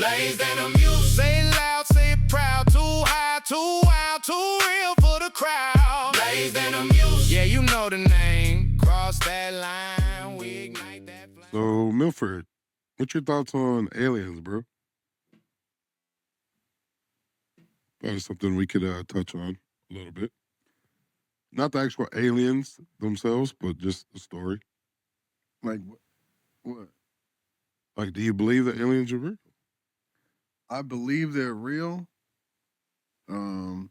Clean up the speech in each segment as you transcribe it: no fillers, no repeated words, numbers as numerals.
Blazed and amused. Say it loud, say it proud. Too high, too wild, too real for the crowd. Blazed and amused. Yeah, you know the name. Cross that line, we ignite that flame. So, Milford, what's your thoughts on aliens, bro? That is something we could touch on a little bit. Not the actual aliens themselves, but just the story. Like, what? Like, do you believe that aliens are real? I believe they're real. I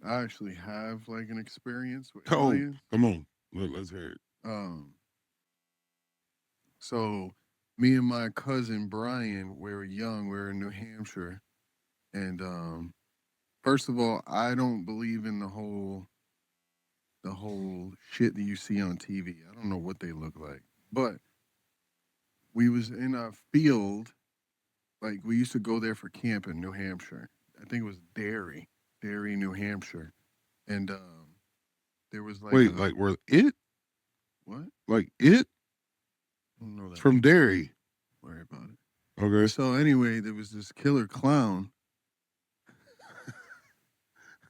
actually have, like, an experience with aliens. Come on. Let's hear it. So, me and my cousin Brian, we were young. We were in New Hampshire. And, first of all, I don't believe in the whole shit that you see on TV. I don't know what they look like. But we was in a field, like we used to go there for camp in New Hampshire. I think it was Derry, New Hampshire. And there was like wait, like where it? What? Like it? I don't know that. It's from Derry. Don't worry about it. Okay. So anyway, there was this killer clown.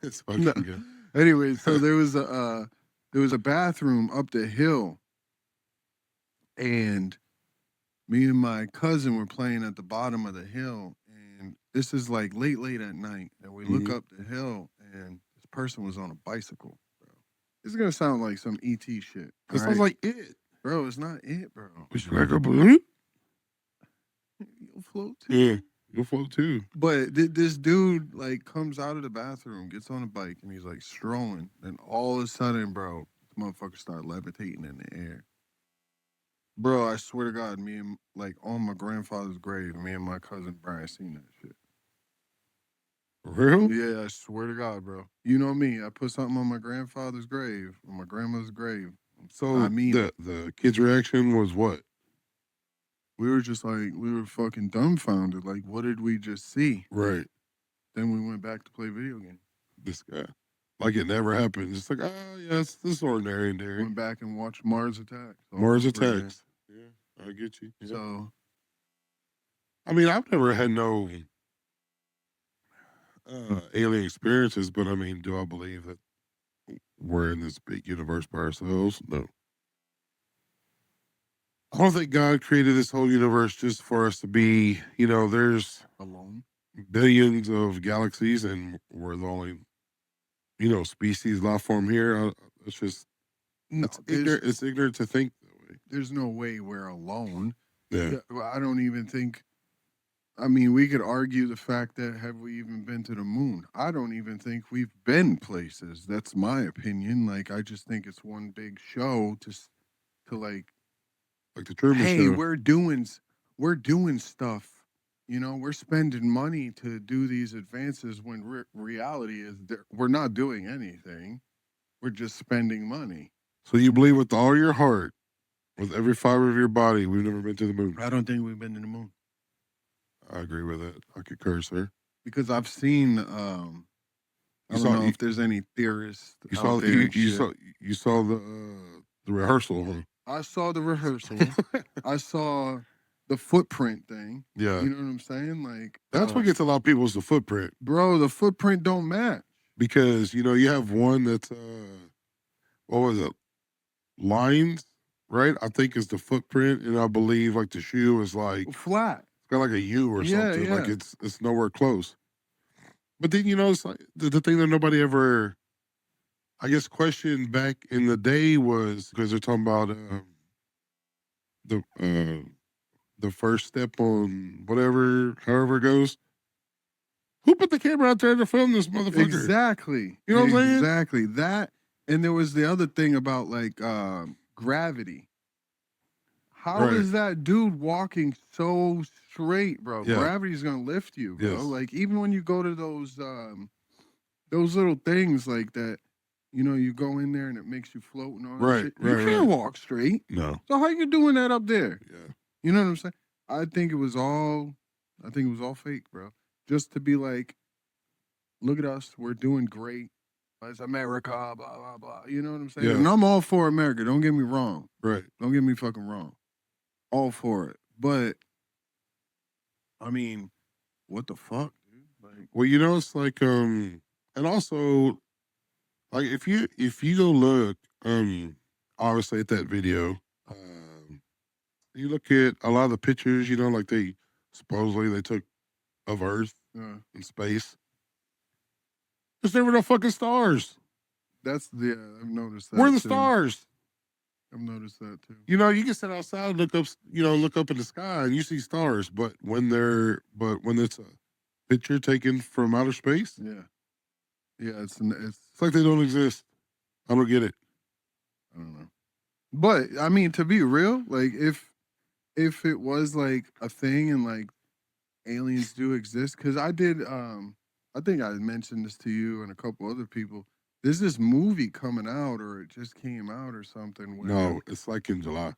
It's fucking good. Anyway, so there was a bathroom up the hill, and me and my cousin were playing at the bottom of the hill, and this is like late at night, and we look up the hill, and this person was on a bicycle, bro. This is gonna sound like some ET shit. It sounds like it. Bro, it's not it, bro. Would you like a balloon? You'll float too. Yeah, you'll float too. But this dude, like, comes out of the bathroom, gets on a bike, and he's, like, strolling. And all of a sudden, bro, this motherfucker started levitating in the air. Bro, I swear to God, me and, like, on my grandfather's grave, me and my cousin Brian seen that shit. For real? Yeah, I swear to God, bro. You know me. I put something on my grandfather's grave, on my grandmother's grave. So I mean, the kid's reaction was what? we were just like, we were fucking dumbfounded. Like, what did we just see? Right. Then we went back to play video games. This guy. Like it never happened. It's like, yes, this is ordinary and Derry. Went back and watched Mars Attacks. Mars Attacks. Yeah, I get you. Yeah. So, I mean, I've never had no alien experiences, but I mean, do I believe that we're in this big universe by ourselves? No. I don't think God created this whole universe just for us to be, there's alone. Billions of galaxies and we're the only, species, life form here. It's just, it's ignorant to think that way. There's no way we're alone. Yeah. I don't even think, I mean, we could argue the fact that have we even been to the moon? I don't even think we've been places. That's my opinion. Like, I just think it's one big show to like the Truman hey, Show. we're doing stuff. We're spending money to do these advances when reality is we're not doing anything. We're just spending money. So you believe with all your heart, with every fiber of your body, we've never been to the moon? I don't think we've been to the moon. I agree with that. I concur, sir. Because I've seen, I don't know if there's any theorists. You saw the rehearsal, huh? I saw the rehearsal. I saw the footprint thing. Yeah. You know what I'm saying? Like, that's what gets a lot of people is the footprint. Bro, the footprint don't match. Because, you have one that's, what was it? Lines, right? I think is the footprint. And I believe like the shoe is like flat. It's got like a U or something. Yeah. Like it's nowhere close. But then, it's like the thing that nobody ever, I guess, questioned back in the day was because they're talking about the first step on whatever, however it goes. Who put the camera out there to film this motherfucker? Exactly. You know what I'm saying? Exactly. That, and there was the other thing about like gravity. How is that dude walking so straight, bro? Yeah. Gravity's gonna lift you, bro. Yes. Like even when you go to those little things like that, you go in there and it makes you float and all that shit. You can't walk straight. No. So how you doing that up there? Yeah. You know what I'm saying? I think it was all fake, bro. Just to be like, look at us, we're doing great. It's America, blah, blah, blah. You know what I'm saying? Yeah. And I'm all for America. Don't get me wrong. Right. Don't get me fucking wrong. All for it. But I mean, what the fuck, dude? Like, well, it's like and also like if you go look obviously at that video, you look at a lot of the pictures, like they supposedly took of Earth and space. There's never no fucking stars. I've noticed that. Where are the stars? I've noticed that too. You can sit outside, look up in the sky, and you see stars. But when it's a picture taken from outer space, it's like they don't exist. I don't get it. I don't know. But I mean, to be real, like if it was like a thing and like aliens do exist, because I did, I think I mentioned this to you and a couple other people. There's this movie coming out, or it just came out, or something. No, it's like in July.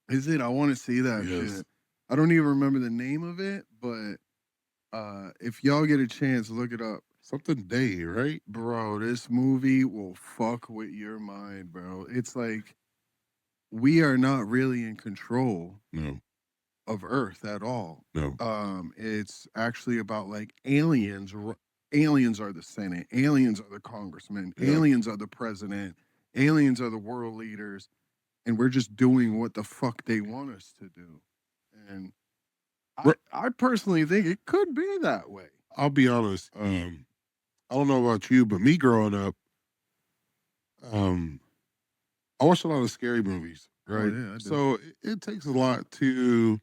Is it? I want to see that shit. I don't even remember the name of it, but if y'all get a chance, look it up. Something Day, right? Bro, this movie will fuck with your mind, bro. It's like we are not really in control of Earth at all. No. It's actually about like aliens. Aliens are the Senate. Aliens are the congressmen. Yeah. Aliens are the president. Aliens are the world leaders. And we're just doing what the fuck they want us to do. And I personally think it could be that way. I'll be honest. I don't know about you, but me growing up, I watched a lot of scary movies, right? Oh, yeah, so it takes a lot to,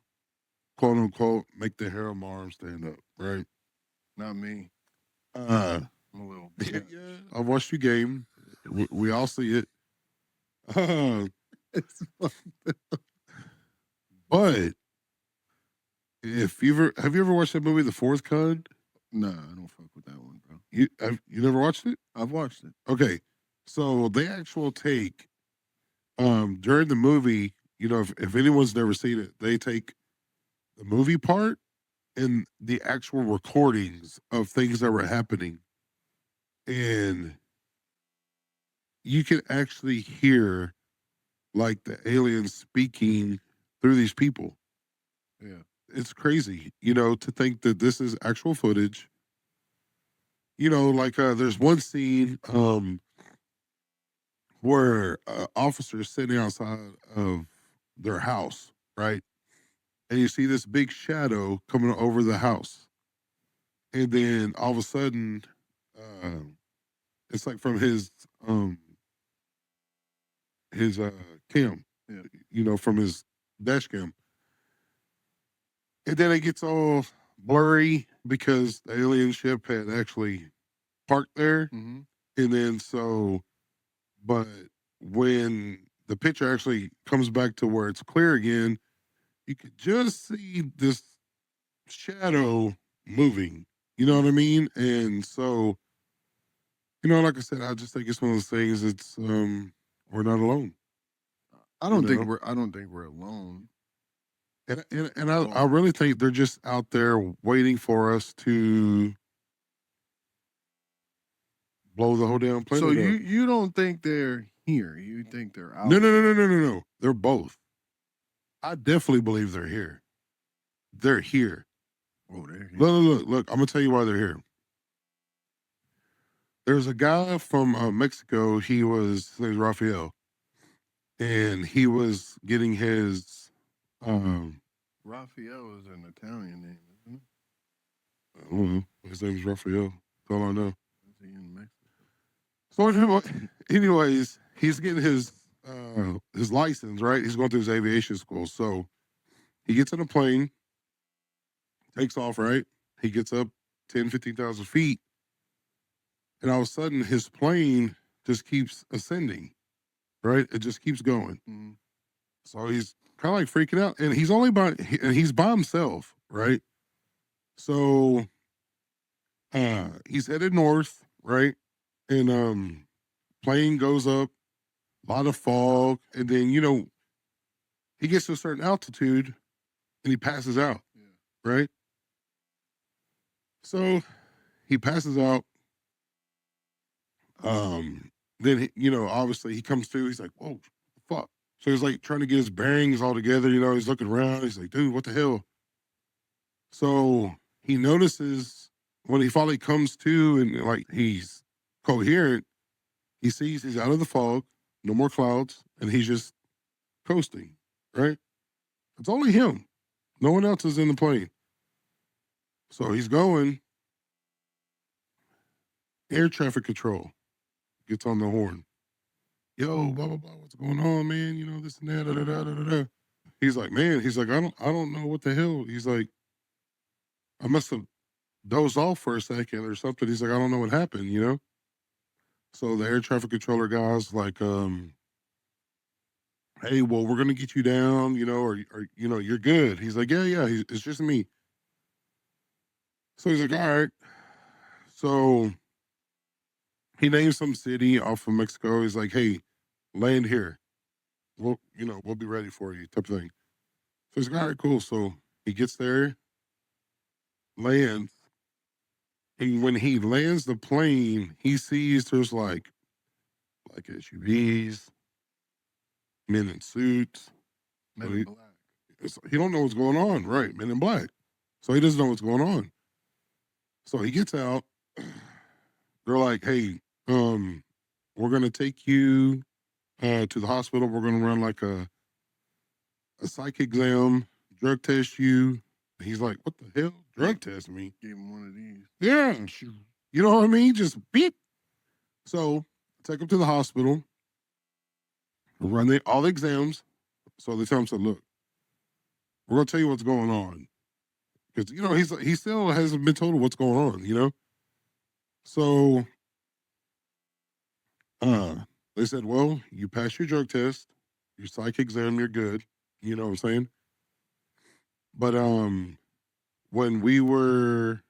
quote unquote, make the hair on my arm stand up, right? Not me. I'm a little bit. Yeah, I've watched you game. We all see it. But have you ever watched that movie, The Fourth Kind? No, I don't fuck with that one, bro. You never watched it? I've watched it. Okay, so they actual take during the movie. If anyone's never seen it, they take the movie part and the actual recordings of things that were happening, and you can actually hear like the aliens speaking through these people. Yeah. It's crazy, to think that this is actual footage. Like there's one scene where officers sitting outside of their house, right? And you see this big shadow coming over the house. And then all of a sudden, it's like from his cam, from his dash cam. And then it gets all blurry because the alien ship had actually parked there. Mm-hmm. And then but when the picture actually comes back to where it's clear again, you could just see this shadow moving. You know what I mean? And so, like I said, I just think it's one of those things. It's we're not alone. I don't think we're alone. And I really think they're just out there waiting for us to blow the whole damn planet up. So up. you don't think they're here? You think they're out? No. They're both. I definitely believe they're here. They're here. Oh, they're here. Look. I'm gonna tell you why they're here. There's a guy from Mexico. His name is Raphael, and he was getting his. Raphael is an Italian name, isn't it? I don't know. His name is Raphael. That's all I know. Is he in Mexico? So, anyways, he's getting his license, right? He's going through his aviation school. So he gets on a plane, takes off, right? He gets up 10, 15,000 feet. And all of a sudden, his plane just keeps ascending, right? It just keeps going. Mm-hmm. So he's kind of like freaking out. And he's by himself, right? So he's headed north, right? And plane goes up, a lot of fog, and then he gets to a certain altitude and he passes out. Yeah. Right? So he passes out. Then obviously he comes to, he's like, whoa, fuck. So he's like trying to get his bearings all together, he's looking around, he's like, dude, what the hell? So he notices when he finally comes to and like he's coherent, he sees he's out of the fog, no more clouds, and he's just coasting, right? It's only him. No one else is in the plane. So he's going. Air traffic control gets on the horn. Yo, blah, blah, blah, what's going on, man? You know, this and that, da, da, da, da, da, da. He's like, man, I don't know what the hell. He's like, I must have dozed off for a second or something. He's like, I don't know what happened, you know? So the air traffic controller guy's like, hey, well, we're going to get you down, you know, or, you know, you're good. He's like, yeah, it's just me. So he's like, all right. So he names some city off of Mexico. He's like, hey, land here. We'll be ready for you, type of thing. So he's like, all right, cool. So he gets there, lands. And when he lands the plane, he sees there's like SUVs, men in suits. Men in black. He don't know what's going on, right? Men in black. So he doesn't know what's going on. So he gets out. They're like, hey, we're going to take you to the hospital. We're going to run like a psych exam, drug test you. He's like, what the hell? Drug test me? Gave him one of these. Yeah. You know what I mean? Just beep. So take him to the hospital, run all the exams. So they tell him, look, we're going to tell you what's going on. Because, you know, he still hasn't been told what's going on, you know? So they said, well, you passed your drug test, your psych exam, you're good. You know what I'm saying? But when the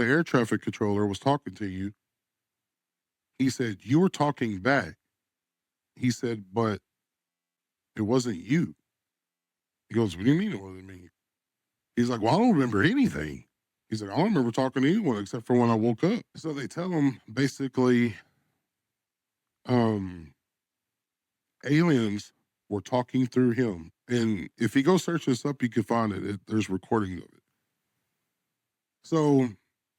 air traffic controller was talking to you, he said, you were talking back. He said, but it wasn't you. He goes, what do you mean it wasn't me? He's like, well, I don't remember anything. He's like, I don't remember talking to anyone except for when I woke up. So they tell him basically, aliens were talking through him. And if you go search this up, you can find it. There's recordings of it. So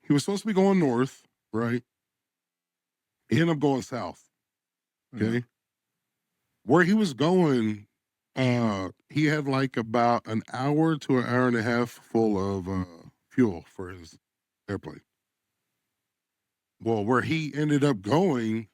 he was supposed to be going north, right? He ended up going south. Okay. Mm-hmm. Where he was going, he had like about an hour to an hour and a half full of fuel for his airplane. Well, where he ended up going,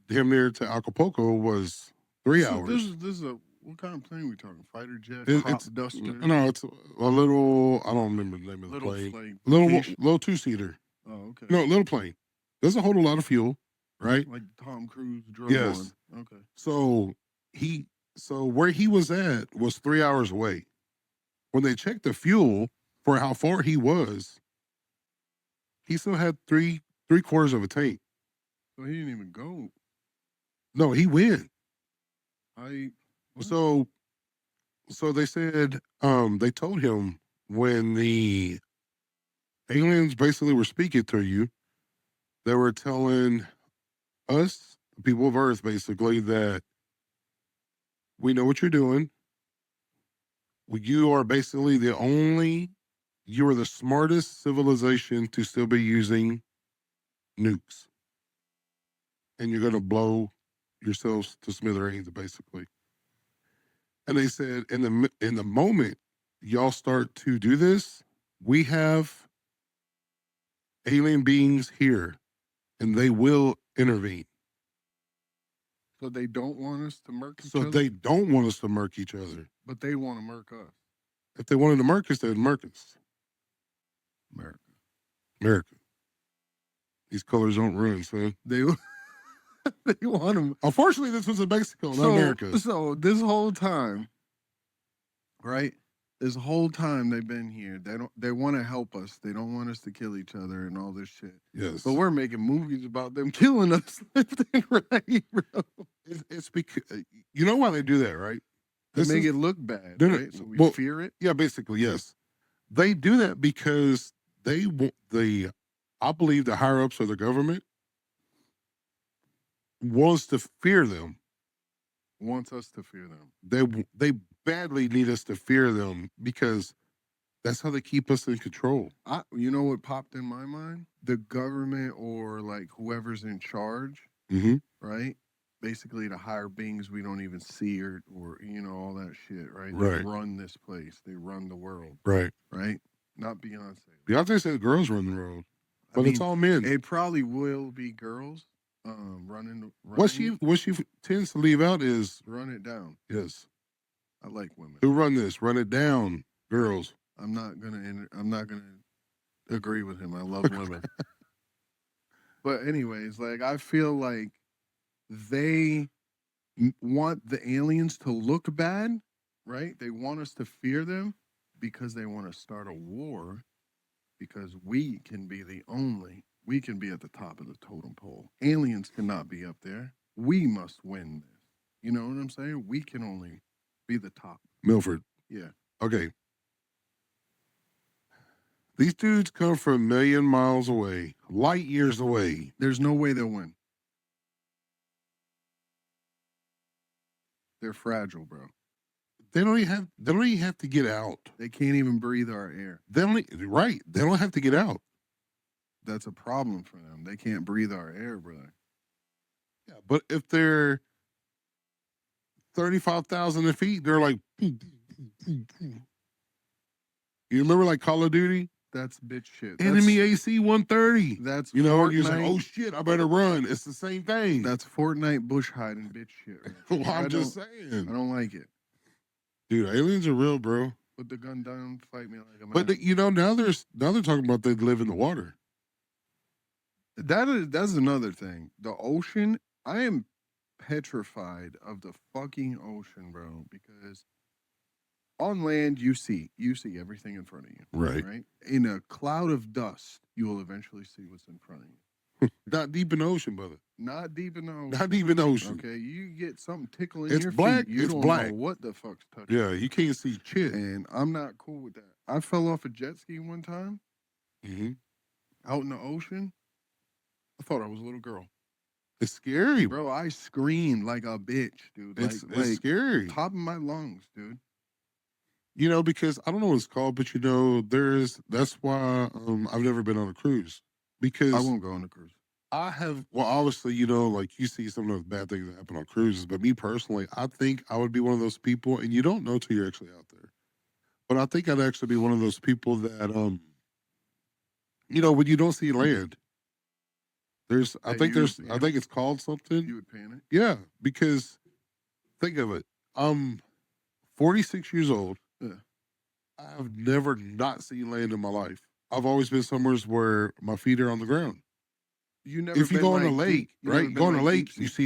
damn near to Acapulco, was 3 hours. This is what kind of plane we talking? Fighter jet? It's duster? No, it's a little, I don't remember the name of the plane. Little two-seater. Oh, okay. No, little plane. Doesn't hold a lot of fuel, right? Like Tom Cruise drove yes. on. Okay. So where he was at was 3 hours away. When they checked the fuel for how far he was, he still had three quarters of a tank. So he didn't even go. No, he went. What? So they said, they told him when the aliens basically were speaking to you, they were telling us, the people of Earth, basically, that we know what you're doing. You are basically you are the smartest civilization to still be using nukes. And you're going to blow yourselves to smithereens, basically. And they said, in the moment y'all start to do this, we have alien beings here, and they will intervene. So they don't want us to murk each other? So they don't want us to murk each other. But they want to murk us. If they wanted to murk us, they would murk us. America. These colors don't ruin, son. They want them. Unfortunately, this was in Mexico, not America. So this whole time, right? This whole time they've been here, they want to help us. They don't want us to kill each other and all this shit. Yes. But we're making movies about them killing us left and right, bro. It's because, you know why they do that, right? They make it look bad, right? So we fear it? Yeah, basically, yes. They do that because I believe the higher-ups of the government wants to fear them. Wants us to fear them. They badly need us to fear them because That's how they keep us in control. You know what popped in my mind? The government or like whoever's in charge, right? Basically the higher beings we don't even see or all that shit, right? They run this place. They run the world. Right. Right? Not Beyonce. Beyonce said girls run the world. But it's all men. It probably will be girls running. What she tends to leave out is run it down. Yes. I like women. Who run this? Run it down, girls. I'm not gonna agree with him. I love women. But anyways, like I feel like they want the aliens to look bad, right? They want us to fear them because they want to start a war because we can be at the top of the totem pole. Aliens cannot be up there. We must win this. You know what I'm saying? We can only be the top. Milford. Yeah. Okay. These dudes come from a million miles away, light years away. There's no way they'll win. They're fragile, bro. They don't even have to get out. They can't even breathe our air. They don't have to get out. That's a problem for them. They can't breathe our air, brother. Yeah, but if they're 35,000 feet, they're like, you remember like Call of Duty? That's bitch shit. Enemy AC 130. That's Fortnite. You're like, oh shit, I better run. It's the same thing. That's Fortnite bush hiding bitch shit. Right? Well, I'm just saying. I don't like it. Dude, aliens are real, bro. Put the gun down, fight me like a man. But now they're talking about they live in the water. That's another thing. The ocean, I am petrified of the fucking ocean, bro, because on land you see everything in front of you. Right? In a cloud of dust, you will eventually see what's in front of you. Not deep in the ocean, brother. Not deep in the ocean. Not deep in the ocean. Okay, you get something tickling it's your black, feet. You it's don't black. know what the fuck's touching. Yeah, you can't see shit. And I'm not cool with that. I fell off a jet ski one time. Out in the ocean. I thought I was a little girl. It's scary, bro. I screamed like a bitch, dude. It's scary. Top of my lungs, dude. Because I don't know what it's called, but that's why I've never been on a cruise. Because I won't go on a cruise. I have, well, obviously, like you see some of those bad things that happen on cruises, but me personally, I think I would be one of those people, and you don't know till you're actually out there. But I think I'd actually be one of those people that, when you don't see land, I think it's called something. You would panic? Yeah, because think of it. I'm 46 years old. Yeah. I've never not seen land in my life. I've always been somewhere where my feet are on the ground. If you go on a lake, right? Go on a lake, you see,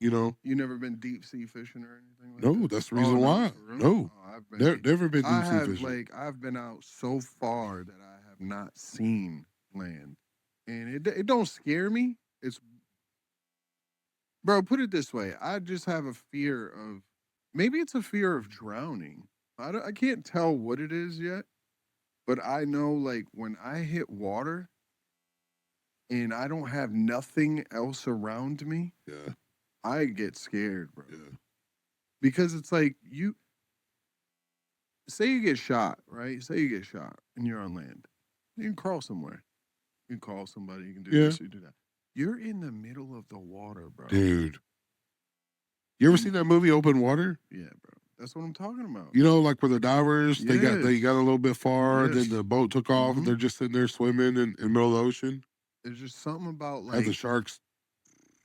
You never been deep sea fishing or anything like that? No, that's the reason why. No. Never been deep sea fishing. I've been out so far that I have not seen land. And it don't scare me. Bro, put it this way. I just have a fear of, maybe it's a fear of drowning. I can't tell what it is yet, but I know like when I hit water and I don't have nothing else around me, I get scared, bro. Yeah. Because it's like say you get shot, right? Say you get shot and you're on land. You can crawl somewhere. You can call somebody. You can do this. You do that. You're in the middle of the water, bro. Dude. You ever seen that movie Open Water? Yeah, bro. That's what I'm talking about. Like where the divers, they got a little bit far, then the boat took off, and they're just sitting there swimming in the middle of the ocean. There's just something about like and the sharks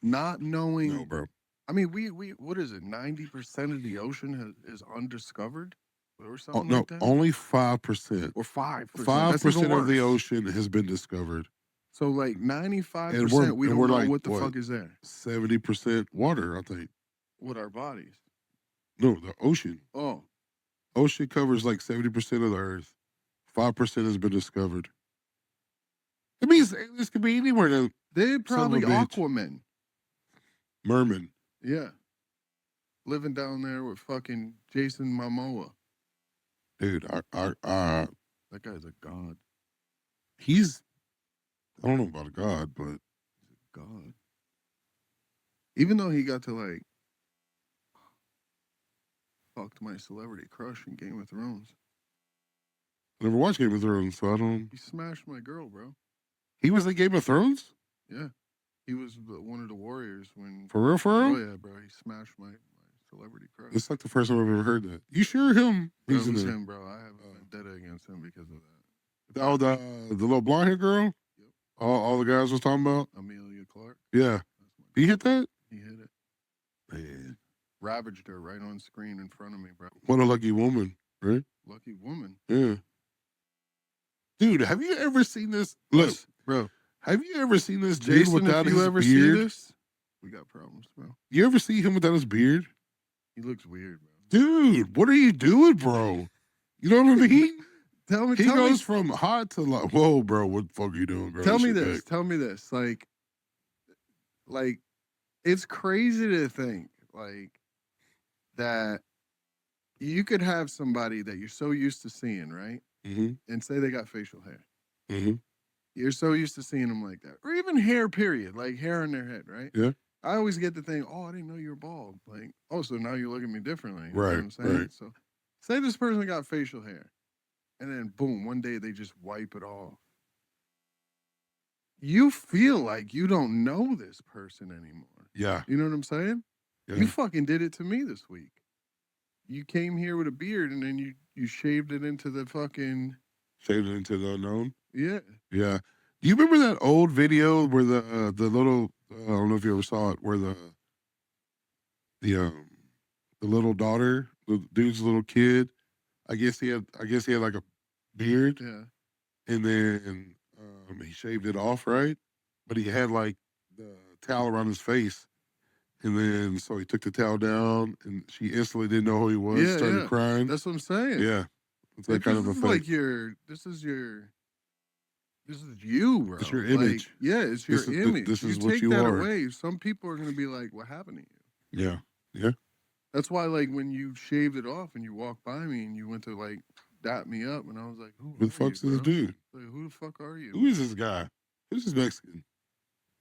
not knowing. No, bro. I mean, we what is it? 90% of the ocean is undiscovered, or something no, like that. Only 5%. Or 5%. 5% of the ocean has been discovered. So like 95%, we don't know like, what the fuck is there. 70% water, I think. With our bodies. No, the ocean. Oh. Ocean covers like 70% of the earth. 5% has been discovered. It means this could be anywhere. They're probably Aquaman. Merman. Yeah. Living down there with fucking Jason Momoa. Dude, that guy's a god. I don't know about a god, but he's a god. Even though he got to like fucked my celebrity crush in Game of Thrones. I never watched Game of Thrones, so I don't. He smashed my girl, bro. He was in Game of Thrones? Yeah. He was one of the warriors when. For real, for real? Oh, yeah, bro. He smashed my celebrity crush. It's like the first time I've ever heard that. You sure him? Bro, He's it was in him, bro. I have a vendetta against him because of that. Oh, the little blonde hair girl? Yep. All the guys was talking about? Amelia Clark. Yeah. He hit that? He hit it. Man. Ravaged her right on screen in front of me, bro. What a lucky woman, right? Lucky woman. Yeah. Dude, have you ever seen this? Look, bro. Have you ever seen this dude Jason, without if his you ever beard? see this, we got problems, bro. You ever see him without his beard? He looks weird, bro. Dude, what are you doing, bro? You know what I mean? He goes from hot to like, whoa, bro, what the fuck are you doing, bro? Tell me this. Like, it's crazy to think, like, that you could have somebody that you're so used to seeing, right? Mm-hmm. And say they got facial hair. Mm-hmm. You're so used to seeing them like that. Or even hair, period. Like hair on their head, right? Yeah. I always get the thing, oh, I didn't know you were bald. Like, oh, so now you look at me differently. You know Right, what I'm saying? right. So say this person got facial hair. And then boom, one day they just wipe it off. You feel like you don't know this person anymore. Yeah. You know what I'm saying? Yeah. You fucking did it to me this week. You came here with a beard and then you shaved it into the fucking... Shaved it into the unknown? Yeah. Yeah. Do you remember that old video where the little, I don't know if you ever saw it, where the little daughter, the dude's little kid, I guess he had like a beard. Yeah. And then he shaved it off, right? But he had like the towel around his face. And then so he took the towel down and she instantly didn't know who he was, started crying. That's what I'm saying. Yeah. It's that kind of a thing. Like this is you, bro. It's your image. Like, yeah, it's your image. This is you what take you that are. away, some people are going to be like, what happened to you? Yeah. Yeah. That's why, like, when you shaved it off and you walked by me and you went to, like, dap me up, and I was like, who the fuck's this dude? Like, who the fuck are you? Who is this guy? Who's this Mexican?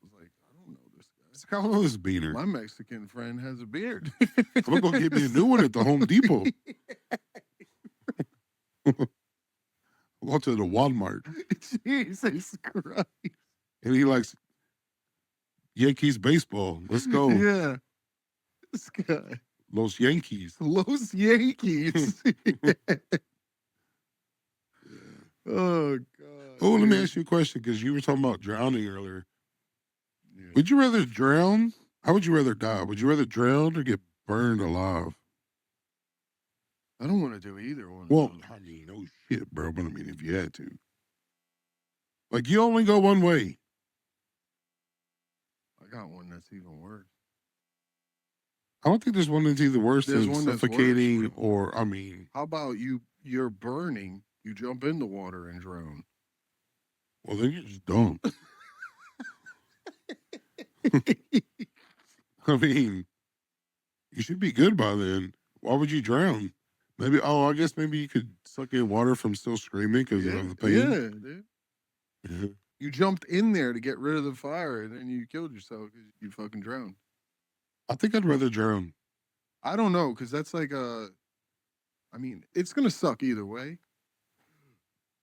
I was like, I don't know this guy. It's kind of this beater. My Mexican friend has a beard. I'm going to go get me a new one at the Home Depot. I'll go to the Walmart. Jesus Christ. And he likes Yankees baseball. Let's go. Yeah. This guy. Los Yankees. Los Yankees. Oh, God. Oh, let me ask you a question, because you were talking about drowning earlier. Yeah. Would you rather drown? How would you rather die? Would you rather drown or get burned alive? I don't want to do either one. Well, I mean, no shit, bro. But I mean, if you had to. Like, you only go one way. I got one that's even worse. I don't think there's one that's either worse There's than one that's suffocating worse. or, I mean. How about you're burning, you jump in the water and drown? Well, then you're just dumb. I mean, you should be good by then. Why would you drown? Maybe, I guess maybe you could suck in water from still screaming because of the pain. Yeah, dude. Yeah. You jumped in there to get rid of the fire and then you killed yourself because you fucking drowned. I think I'd rather drown. I don't know, because that's like I mean, it's going to suck either way.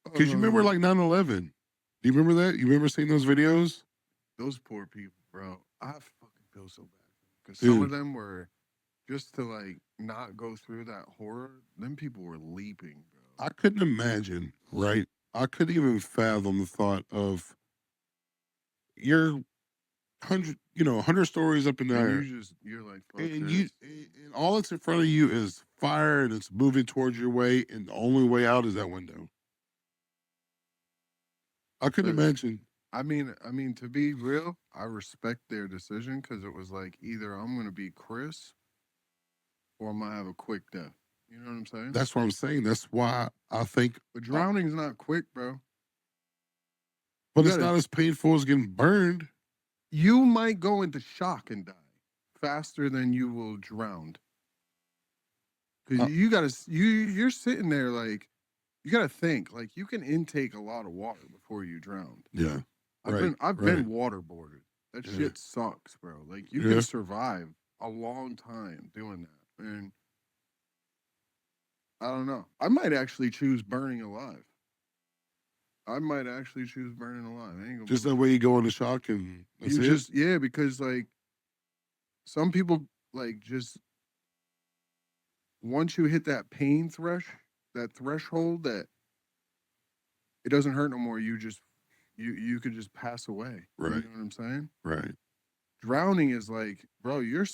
Because you remember like 9/11. Do you remember that? You remember seeing those videos? Those poor people, bro. I fucking feel so bad. Because some of them were, just to like not go through that horror, them people were leaping, bro. I couldn't imagine, right? I couldn't even fathom the thought of you're 100 stories up in the air. You're like, fuck and this. And all that's in front of you is fire and it's moving towards your way, and the only way out is that window. I couldn't imagine. I mean, to be real, I respect their decision, because it was like, either I'm going to be Chris or I'm going to have a quick death. You know what I'm saying? That's what I'm saying. That's why I think. But drowning's not quick, bro. But it's not as painful as getting burned. You might go into shock and die faster than you will drown. Because you're sitting there like, you got to think, like, you can intake a lot of water before you drown. Yeah. I've been waterboarded. That shit sucks, bro. Like, you can survive a long time doing that. And I don't know. I might actually choose burning alive. I might actually choose burning alive. I ain't gonna Just that way you go into shock and that's it? Yeah, because like some people like just once you hit that pain that threshold that it doesn't hurt no more, you could just pass away. Right. You know what I'm saying? Right. Drowning is like, bro, you're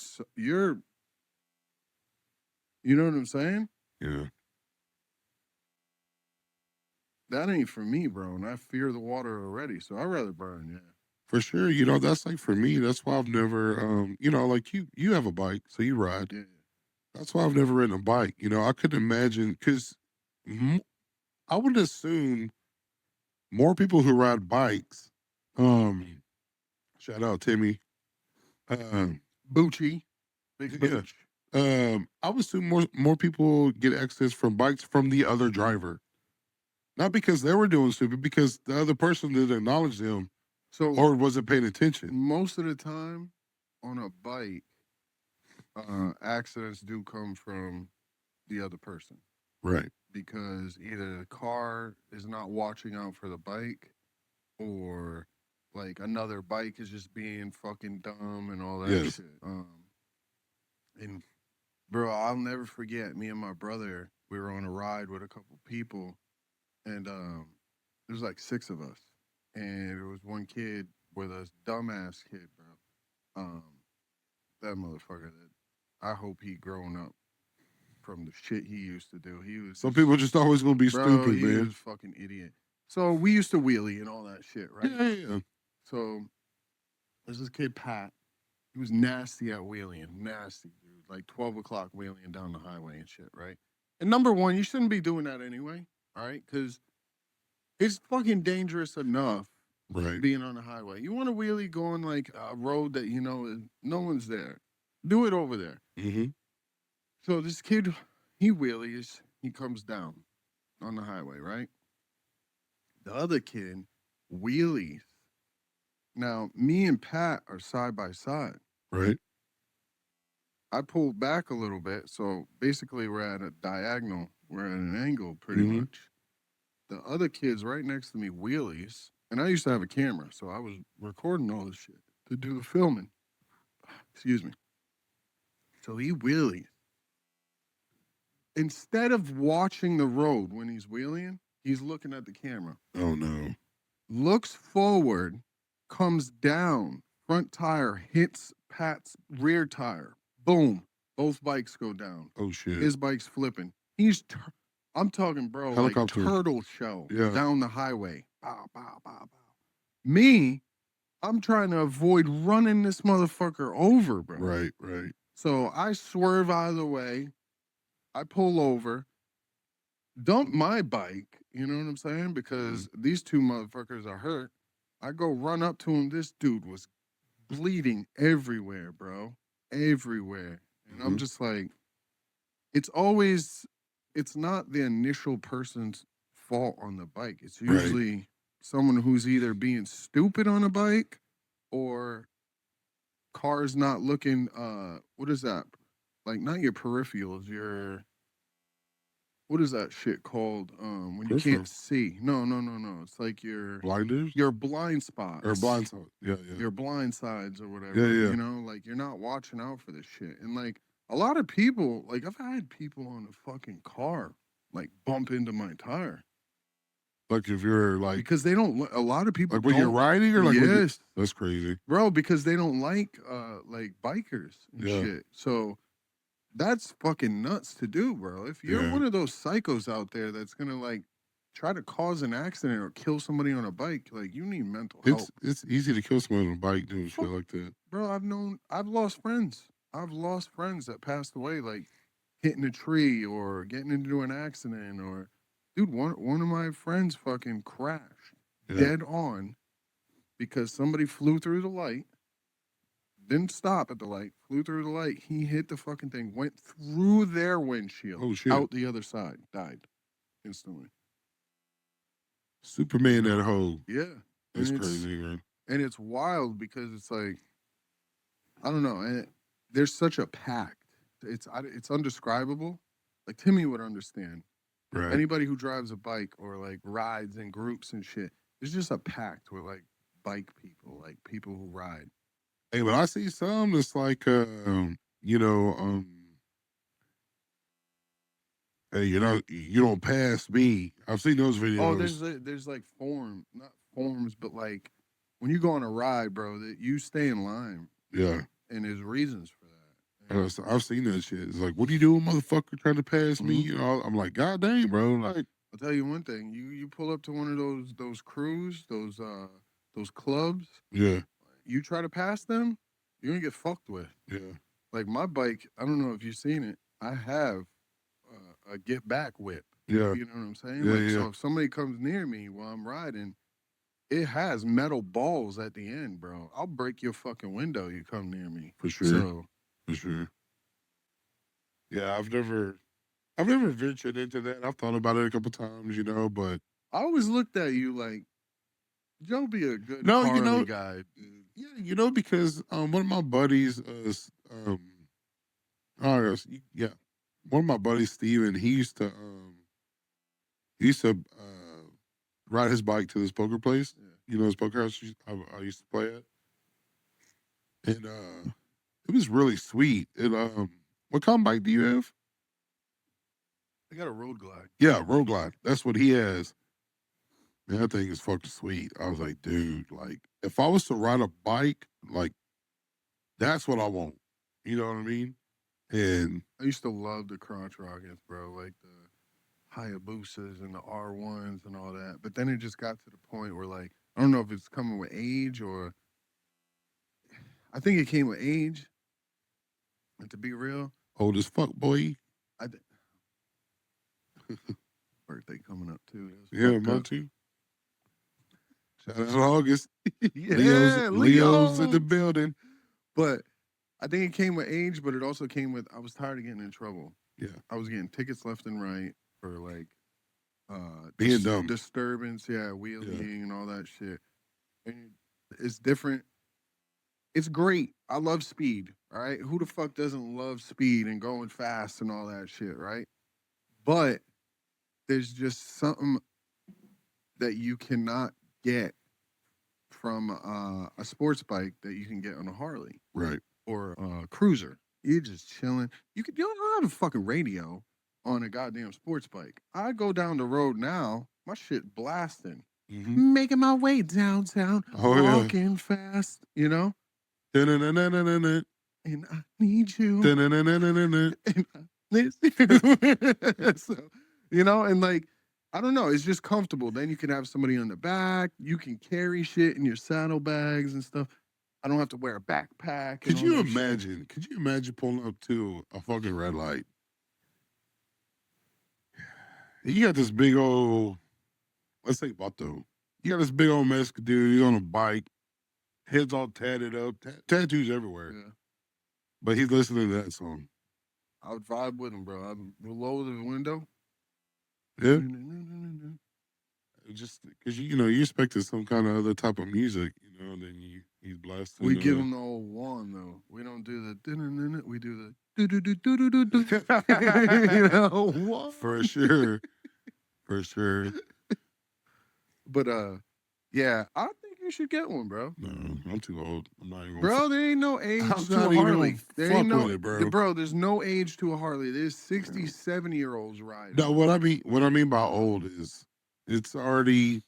you know what I'm saying? Yeah. That ain't for me, bro, and I fear the water already, so I'd rather burn, yeah. For sure. You know, that's like for me, that's why I've never you know, like you have a bike, so you ride. Yeah. That's why I've never ridden a bike. You know, I couldn't imagine because I would assume more people who ride bikes. Shout out Timmy. Bucci. Big Booch. I would assume more people get accidents from bikes from the other driver. Not because they were doing stupid, because the other person didn't acknowledge them or wasn't paying attention. Most of the time on a bike, accidents do come from the other person. Right. Because either the car is not watching out for the bike or like another bike is just being fucking dumb and all that shit. And bro, I'll never forget me and my brother, we were on a ride with a couple people and there was like 6 of us. And there was one kid with us, dumbass kid, bro. That motherfucker that I hope he grown up from the shit he used to do. He was Some people just always gonna be stupid, he man. was a fucking idiot. So we used to wheelie and all that shit, right? Yeah. So there's this kid, Pat. He was nasty at wheeling. Nasty, dude. Like 12 o'clock wheeling down the highway and shit, right? And number one, you shouldn't be doing that anyway, all right? Because it's fucking dangerous enough being on the highway. You want to wheelie going like a road that, you know, no one's there. Do it over there. Mm-hmm. So this kid, he wheelies. He comes down on the highway, right? The other kid wheelies. Now, me and Pat are side by side. Right. I pulled back a little bit. So basically, we're at a diagonal. We're at an angle pretty much. The other kid's right next to me wheelies. And I used to have a camera. So I was recording all this shit to do the filming. Excuse me. So he wheelies. Instead of watching the road when he's wheeling, he's looking at the camera. Oh, no. Looks forward, comes down, front tire hits Pat's rear tire. Boom. Both bikes go down. Oh, shit. His bike's flipping. I'm talking, bro, Helicopter. like turtle show down the highway. Bow, bow, bow, bow. Me, I'm trying to avoid running this motherfucker over, bro. Right. So I swerve out of the way. I pull over, dump my bike, you know what I'm saying? Because these 2 motherfuckers are hurt. I go run up to him. This dude was bleeding everywhere, bro. Everywhere. And I'm just like, it's not the initial person's fault on the bike. It's usually someone who's either being stupid on a bike or car's not looking, what is that? Like, not your peripherals, what is that shit called? When you can't see. No. It's like your blinders? Your blind spots. Or blind spots. Yeah. Your blind sides or whatever. Yeah. You know, like you're not watching out for this shit. And like a lot of people, like I've had people on the fucking car like bump into my tire. Like if you're like, because they don't. A lot of people like when you're riding or like yes, that's crazy, bro. Because they don't like bikers and shit. So that's fucking nuts to do, bro. If you're one of those psychos out there that's gonna like try to cause an accident or kill somebody on a bike, like you need mental help. It's easy to kill someone on a bike doing shit like that, bro. I've lost friends. I've lost friends that passed away, like hitting a tree or getting into an accident or. Dude, one of my friends fucking crashed dead on because somebody flew through the light, didn't stop at the light, flew through the light. He hit the fucking thing, went through their windshield, out the other side, died instantly. Superman that hole. Yeah. It's crazy, man. And it's wild because it's like, I don't know, and there's such a pact. It's undescribable. Like Timmy would understand. Right. Anybody who drives a bike or like rides in groups and shit, it's just a pact with like bike people, like people who ride. Hey, but I see some that's like, hey, you don't pass me. I've seen those videos. Oh, there's like not forms, but like when you go on a ride, bro, that you stay in line. Yeah. And there's reasons for that. I've seen that shit. It's like, what are you doing, motherfucker, trying to pass me? You know, I'm like, God dang, bro. Like, I'll tell you one thing. You pull up to one of those crews, those clubs. Yeah. You try to pass them, you're gonna get fucked with. Yeah. Like my bike, I don't know if you've seen it. I have a get back whip. Yeah. You know what I'm saying? Yeah, like, yeah. so if somebody comes near me while I'm riding, it has metal balls at the end, bro. I'll break your fucking window. You come near me. For sure. So, for sure. Yeah, I've never ventured into that. I've thought about it a couple times, but I always looked at you like, Joe be a good Harley guy. Yeah, because one of my buddies, one of my buddies, Steven, he used to ride his bike to this poker place. Yeah. His poker house I used to play at, and it was really sweet. And what kind of bike do you have? I got a Road Glide. Yeah, Road Glide. That's what he has. Man, that thing is fucking sweet. I was like, dude, like, if I was to ride a bike, like, that's what I want. You know what I mean? And I used to love the crotch rockets, bro, like the Hayabusas and the R1s and all that. But then it just got to the point where, like, I don't know if it's coming with age or I think it came with age. And to be real, old as fuck, boy. Birthday coming up too. Yeah, mine too. Shout out to August. Yeah, Leo's in the building. But I think it came with age, but it also came with I was tired of getting in trouble. Yeah. I was getting tickets left and right for like being dumb. Disturbance, wheeling and all that shit. And it's different. It's great. I love speed, all right? Who the fuck doesn't love speed and going fast and all that shit, right? But there's just something that you cannot get from a sports bike that you can get on a Harley. Right. Or a cruiser. You're just chilling. You don't have a fucking radio on a goddamn sports bike. I go down the road now, my shit blasting. Mm-hmm. Making my way downtown, walking fast, And I need you. And so, and like, I don't know. It's just comfortable. Then you can have somebody on the back. You can carry shit in your saddlebags and stuff. I don't have to wear a backpack. Could you imagine? Could you imagine pulling up to a fucking red light? You got this big old, let's say Bato. You got this big old Mexican dude. He's on a bike, head's all tatted up, tattoos everywhere. Yeah. But he's listening to that song. I would vibe with him, bro. I'd lower the window. Yeah. Just because you expected some kind of other type of music, and then he's blasting. We give him the old one though. We don't do the we do the what? For sure. For sure. But yeah, I think you should get one, bro. No, I'm too old. I'm not even. Bro, there ain't no age to a Harley. There ain't no, bro. There's no age to a Harley. There's 60, 70-year-olds riding. No, what I mean by old is it's already.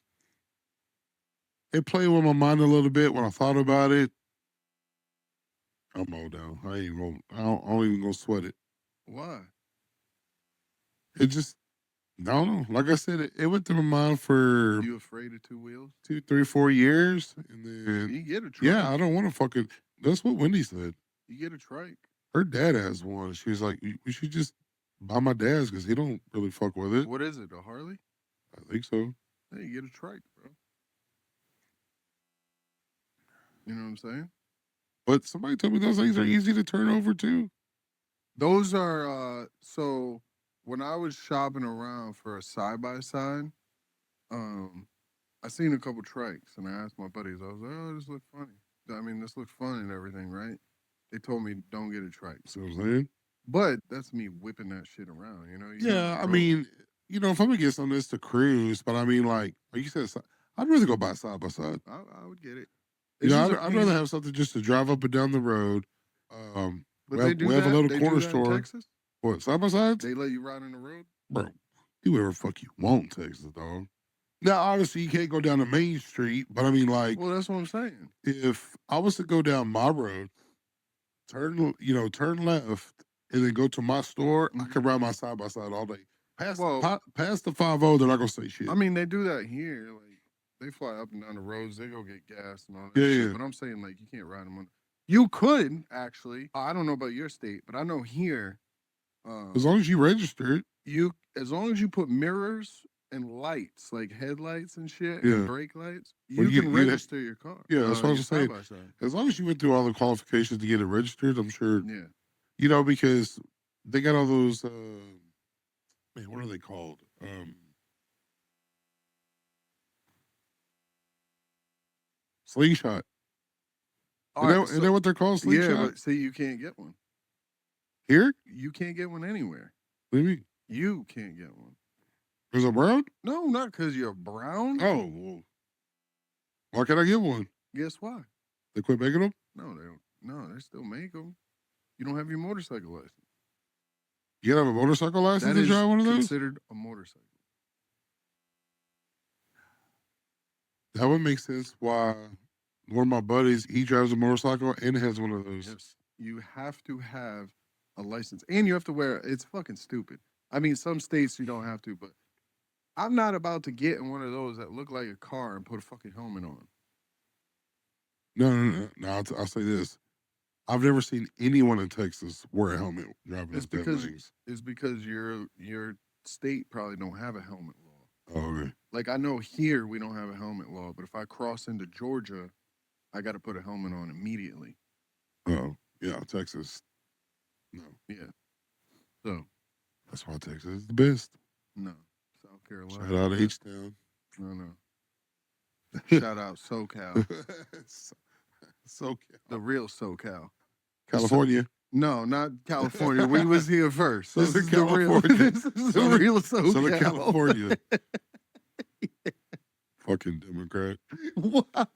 It played with my mind a little bit when I thought about it. I'm old now. I don't even gonna sweat it. Why? It just. I don't know. Like I said, it went through my mind for. You afraid of two wheels? 2, 3, 4 years, and then you get a trike. Yeah, I don't want to fucking. That's what Wendy said. You get a trike. Her dad has one. She was like, "We should just buy my dad's because he don't really fuck with it." What is it? A Harley? I think so. Hey, you get a trike, bro. You know what I'm saying? But somebody told me those things are easy to turn over too. Those are so. When I was shopping around for a side-by-side, I seen a couple trikes, and I asked my buddies, I was like, oh, this looks funny. I mean, this looks fun and everything, right? They told me, don't get a trike. See what I'm saying? But that's me whipping that shit around, I mean, you know, if I'm gonna get something, it's to cruise. But I mean, like you said, I'd rather go buy side by side. I would get it. You know, I'd rather have something just to drive up and down the road. But we have a little corner store. In Texas? What, side by side? They let you ride on the road? Bro, do whatever the fuck you want, Texas, dog. Now, obviously, you can't go down the main street, but I mean, like, well, that's what I'm saying. If I was to go down my road, turn left, and then go to my store, I could ride my side by side all day. Past the 5-0, they're not gonna say shit. I mean, they do that here. Like, they fly up and down the roads, they go get gas and all that shit. But I'm saying, like, you can't ride them on. You could actually. I don't know about your state, but I know here. As long as you register it, as long as you put mirrors and lights, like headlights and shit, and brake lights, you can register your car. Yeah, that's what I'm saying. As long as you went through all the qualifications to get it registered, I'm sure. Yeah. You know, because they got all those. Man, what are they called? Slingshot. Is that what they're called? Slingshot? Yeah, but see, you can't get one. Here? You can't get one anywhere. What do you mean? You can't get one. Because I'm brown? No, not because you're brown. Oh, well. Why can't I get one? Guess why? They quit making them? No, they don't. No, they still make them. You don't have your motorcycle license. You gotta have a motorcycle license to drive one of those? Considered a motorcycle. That would make sense why one of my buddies, he drives a motorcycle and has one of those. Yes. You have to have a license. And you have to wear it. It's fucking stupid. I mean, some states you don't have to, but I'm not about to get in one of those that look like a car and put a fucking helmet on. No. I'll say this. I've never seen anyone in Texas wear a helmet driving. It's because your state probably don't have a helmet law. Oh, okay. Like, I know here we don't have a helmet law, but if I cross into Georgia, I got to put a helmet on immediately. Oh, yeah, Texas. No. Yeah. So. That's why Texas is the best. No. South Carolina. Shout out H-Town. No. Shout out SoCal. SoCal. The real SoCal. California. No, not California. We was here first. This is California. This is the real SoCal. Southern California. Fucking Democrat. Wow.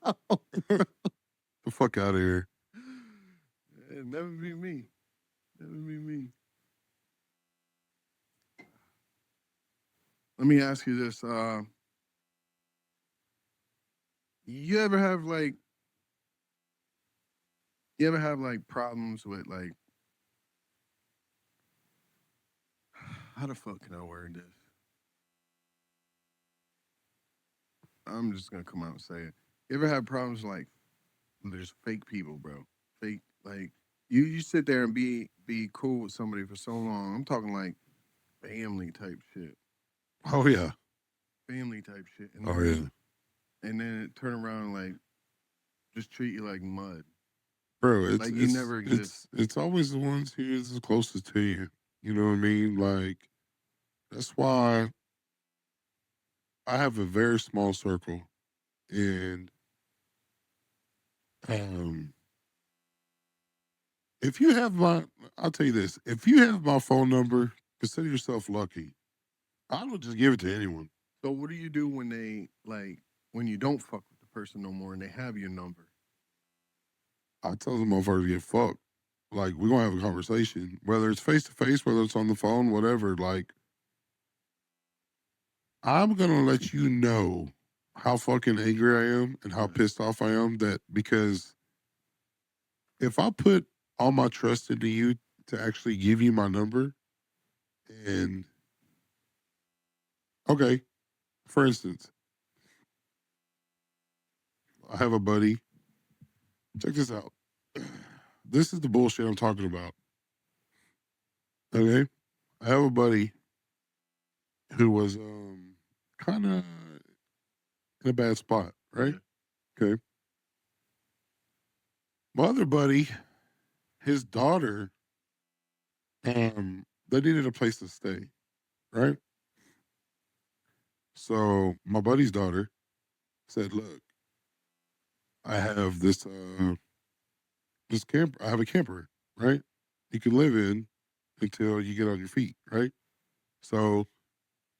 The fuck out of here. It'd never be me. Never be me. Let me ask you this. You ever have problems with like, how the fuck can I word this? I'm just gonna come out and say it. You ever have problems like there's fake people, bro? Fake, like you sit there and be cool with somebody for so long. I'm talking like family type shit. Oh yeah. Family type shit. And oh yeah. And then it turn around and like just treat you like mud. Bro, it's like you never exist. It's always the ones who's the closest to you. You know what I mean? Like, that's why I have a very small circle. And if you have I'll tell you this, if you have my phone number, consider yourself lucky. I don't just give it to anyone. So what do you do when when you don't fuck with the person no more and they have your number? I tell them motherfuckers to get fucked. Like, we're going to have a conversation, whether it's face to face, whether it's on the phone, whatever. Like, I'm going to let you know how fucking angry I am and how pissed off I am, that because if I put all my trust into you to actually give you my number, and okay, for instance, I have a buddy. Check this out. This is the bullshit I'm talking about. Okay? I have a buddy who was kind of in a bad spot, right? Okay. My other buddy, his daughter, they needed a place to stay, right? So my buddy's daughter said, look, I have this camper. I have a camper, right? You can live in until you get on your feet, right? So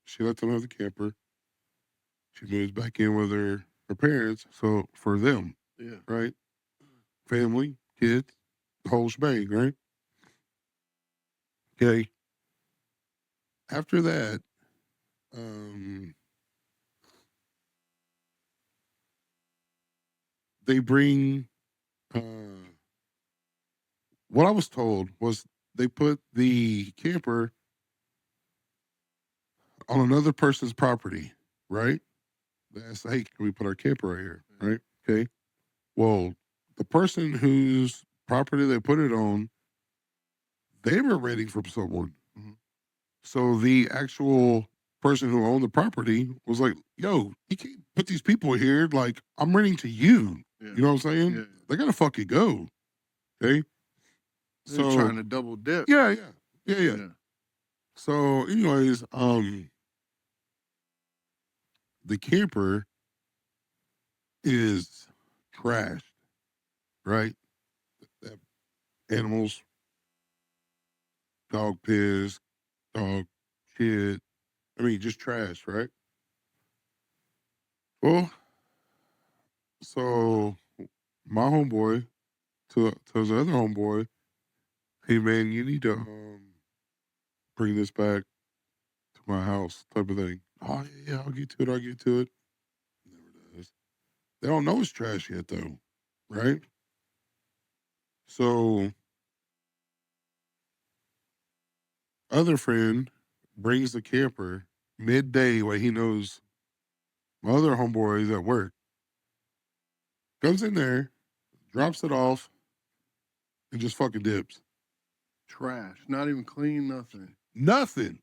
she let them have the camper. She moves back in with her parents. So for them, right? Family, kids, the whole shebang, right? Okay. After that, they bring, what I was told was they put the camper on another person's property, right? They asked, hey, can we put our camper right here, right? Okay. Well, the person whose property they put it on, they were renting from someone. Mm-hmm. So the actual person who owned the property was like, yo, you can't put these people here. Like, I'm renting to you. Yeah. You know what I'm saying? Yeah. They got to fucking go. Okay. They're trying to double dip. Yeah. So anyways, the camper is trashed, right? Animals, dog piss, dog shit. I mean, just trash, right? Well, so my homeboy to his other homeboy, hey man, you need to bring this back to my house, type of thing. Oh yeah, I'll get to it. Never does. They don't know it's trash yet, though, right? So, other friend brings the camper midday while he knows my other homeboy is at work. Comes in there, drops it off, and just fucking dips. Trash. Not even clean, nothing. Nothing.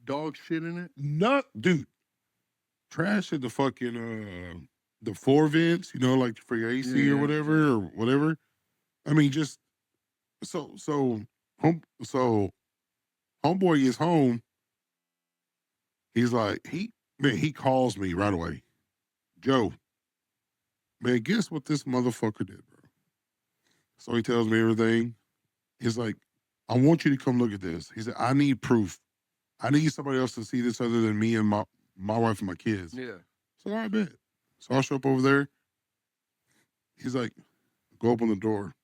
Dog shit in it? Dude. Trash in the fucking, the floor vents, you know, like for your AC or whatever. I mean, just, so homeboy is home. He's like, he calls me right away. Joe, man, guess what this motherfucker did, bro? So he tells me everything. He's like, I want you to come look at this. He said, I need proof. I need somebody else to see this other than me and my wife and my kids. Yeah. So I bet. So I show up over there. He's like, go open the door.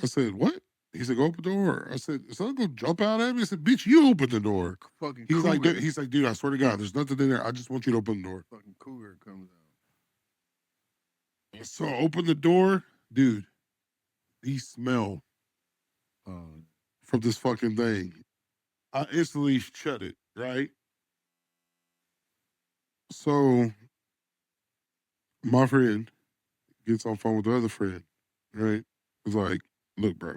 I said, what? He said, go open the door. I said, is someone going to jump out at me? I said, bitch, you open the door. Fucking he's cougar. like, dude, I swear to God, there's nothing in there. I just want you to open the door. Fucking cougar comes out. So I open the door. Dude, the smell from this fucking thing. I instantly shut it, right? So my friend gets on phone with the other friend, right? It's like, look, bro,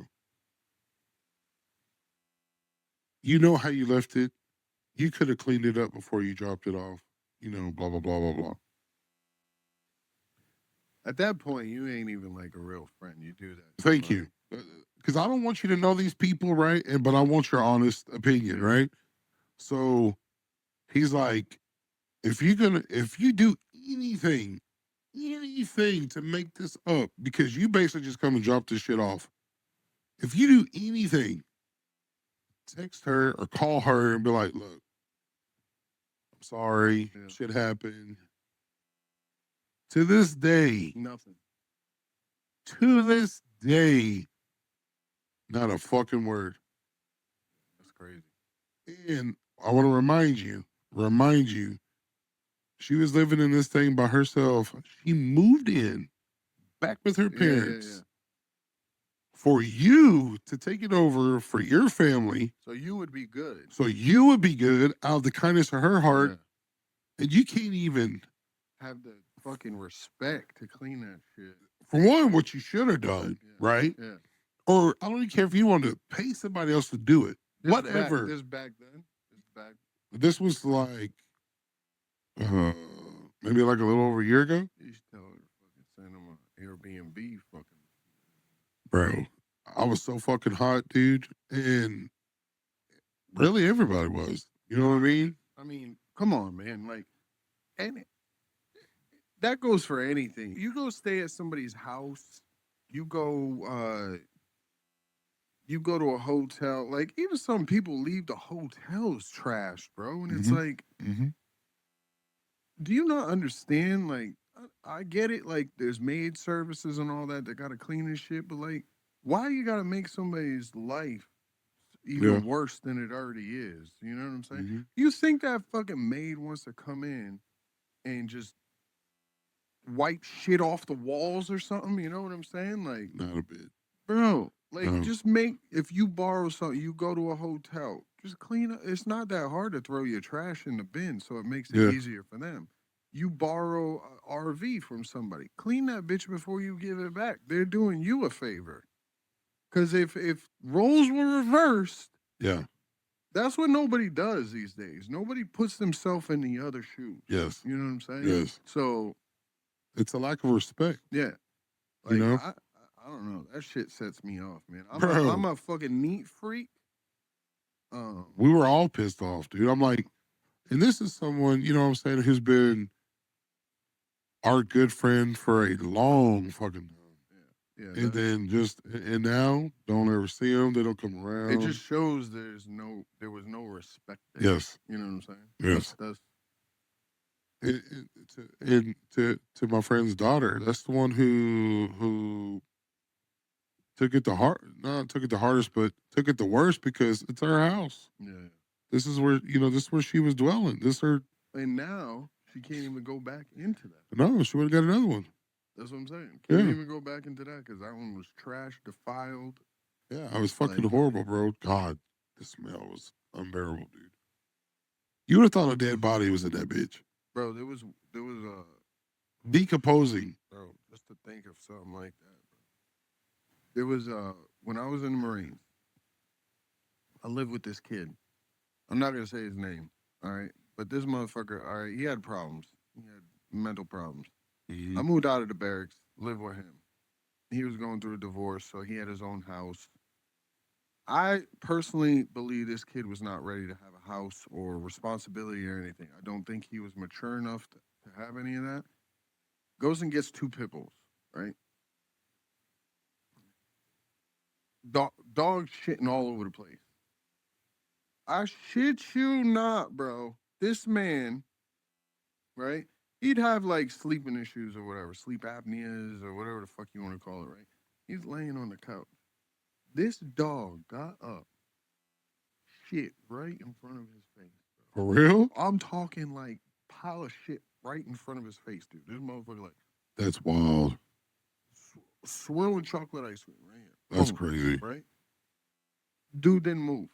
you know how you left it. You could have cleaned it up before you dropped it off. You know, blah, blah, blah, blah, blah. At that point, you ain't even like a real friend. You do that. Thank you. Because I don't want you to know these people, right? But I want your honest opinion, right? So he's like, if you do anything to make this up, because you basically just come and drop this shit off. If you do anything, text her or call her and be like, look, I'm sorry, shit happened. To this day, nothing. To this day, not a fucking word. That's crazy. And I want to remind you, she was living in this thing by herself. She moved in back with her parents for you to take it over for your family. So you would be good. Out of the kindness of her heart. Yeah. And you can't even have the fucking respect to clean that shit. For one, what you should have done, right? Yeah. Or I don't even care if you wanted to pay somebody else to do it. Whatever. This was like, maybe like a little over a year ago. You should tell her to fucking send them an Airbnb fucking. Bro, I was so fucking hot, dude. And really everybody was. You know what I mean? I mean, come on, man. Like, and that goes for anything. You go stay at somebody's house. You go you go to a hotel, like even some people leave the hotels trash, bro. And it's like, do you not understand? Like, I get it. Like, there's maid services and all that got to clean this shit. But like, why you got to make somebody's life even worse than it already is? You know what I'm saying? You think that fucking maid wants to come in and just wipe shit off the walls or something? You know what I'm saying? Like, not a bit, bro. Like, just if you borrow something, you go to a hotel, just clean up. It's not that hard to throw your trash in the bin, so it makes it easier for them. You borrow an RV from somebody, clean that bitch before you give it back. They're doing you a favor. Because if roles were reversed, that's what nobody does these days. Nobody puts themselves in the other shoes. Yes. You know what I'm saying? Yes. So it's a lack of respect. Yeah. Like, you know? I don't know. That shit sets me off, man. I'm a fucking neat freak. We were all pissed off, dude. I'm like, and this is someone, you know what I'm saying, who's been our good friend for a long fucking time. Yeah. And then and now don't ever see them. They don't come around. It just shows there was no respect there. Yes. You know what I'm saying? Yes. To my friend's daughter, that's the one who took it not took it the hardest, but took it the worst because it's her house. Yeah. This is where she was dwelling. And now she can't even go back into that. No, she would have got another one. That's what I'm saying. Can't even go back into that because that one was trash, defiled. Yeah, I was fucking horrible, bro. God, the smell was unbearable, dude. You would have thought a dead body was in that bitch. Bro, there was decomposing. Bro, just to think of something like that, bro. There was when I was in the Marines, I lived with this kid. I'm not gonna say his name, all right? But this motherfucker, all right, he had problems. He had mental problems. I moved out of the barracks, lived with him. He was going through a divorce, so he had his own house. I personally believe this kid was not ready to have a house or responsibility or anything. I don't think he was mature enough to have any of that. Goes and gets 2 pit bulls, right? Dog shitting all over the place. I shit you not, bro. This man, right? He'd have like sleeping issues or whatever, sleep apneas or whatever the fuck you want to call it, right? He's laying on the couch. This dog got up, shit right in front of his face. Bro. For real? I'm talking like pile of shit right in front of his face, dude. This motherfucker like. That's wild. Swirling chocolate ice cream right here. That's crazy. Right? Dude didn't move.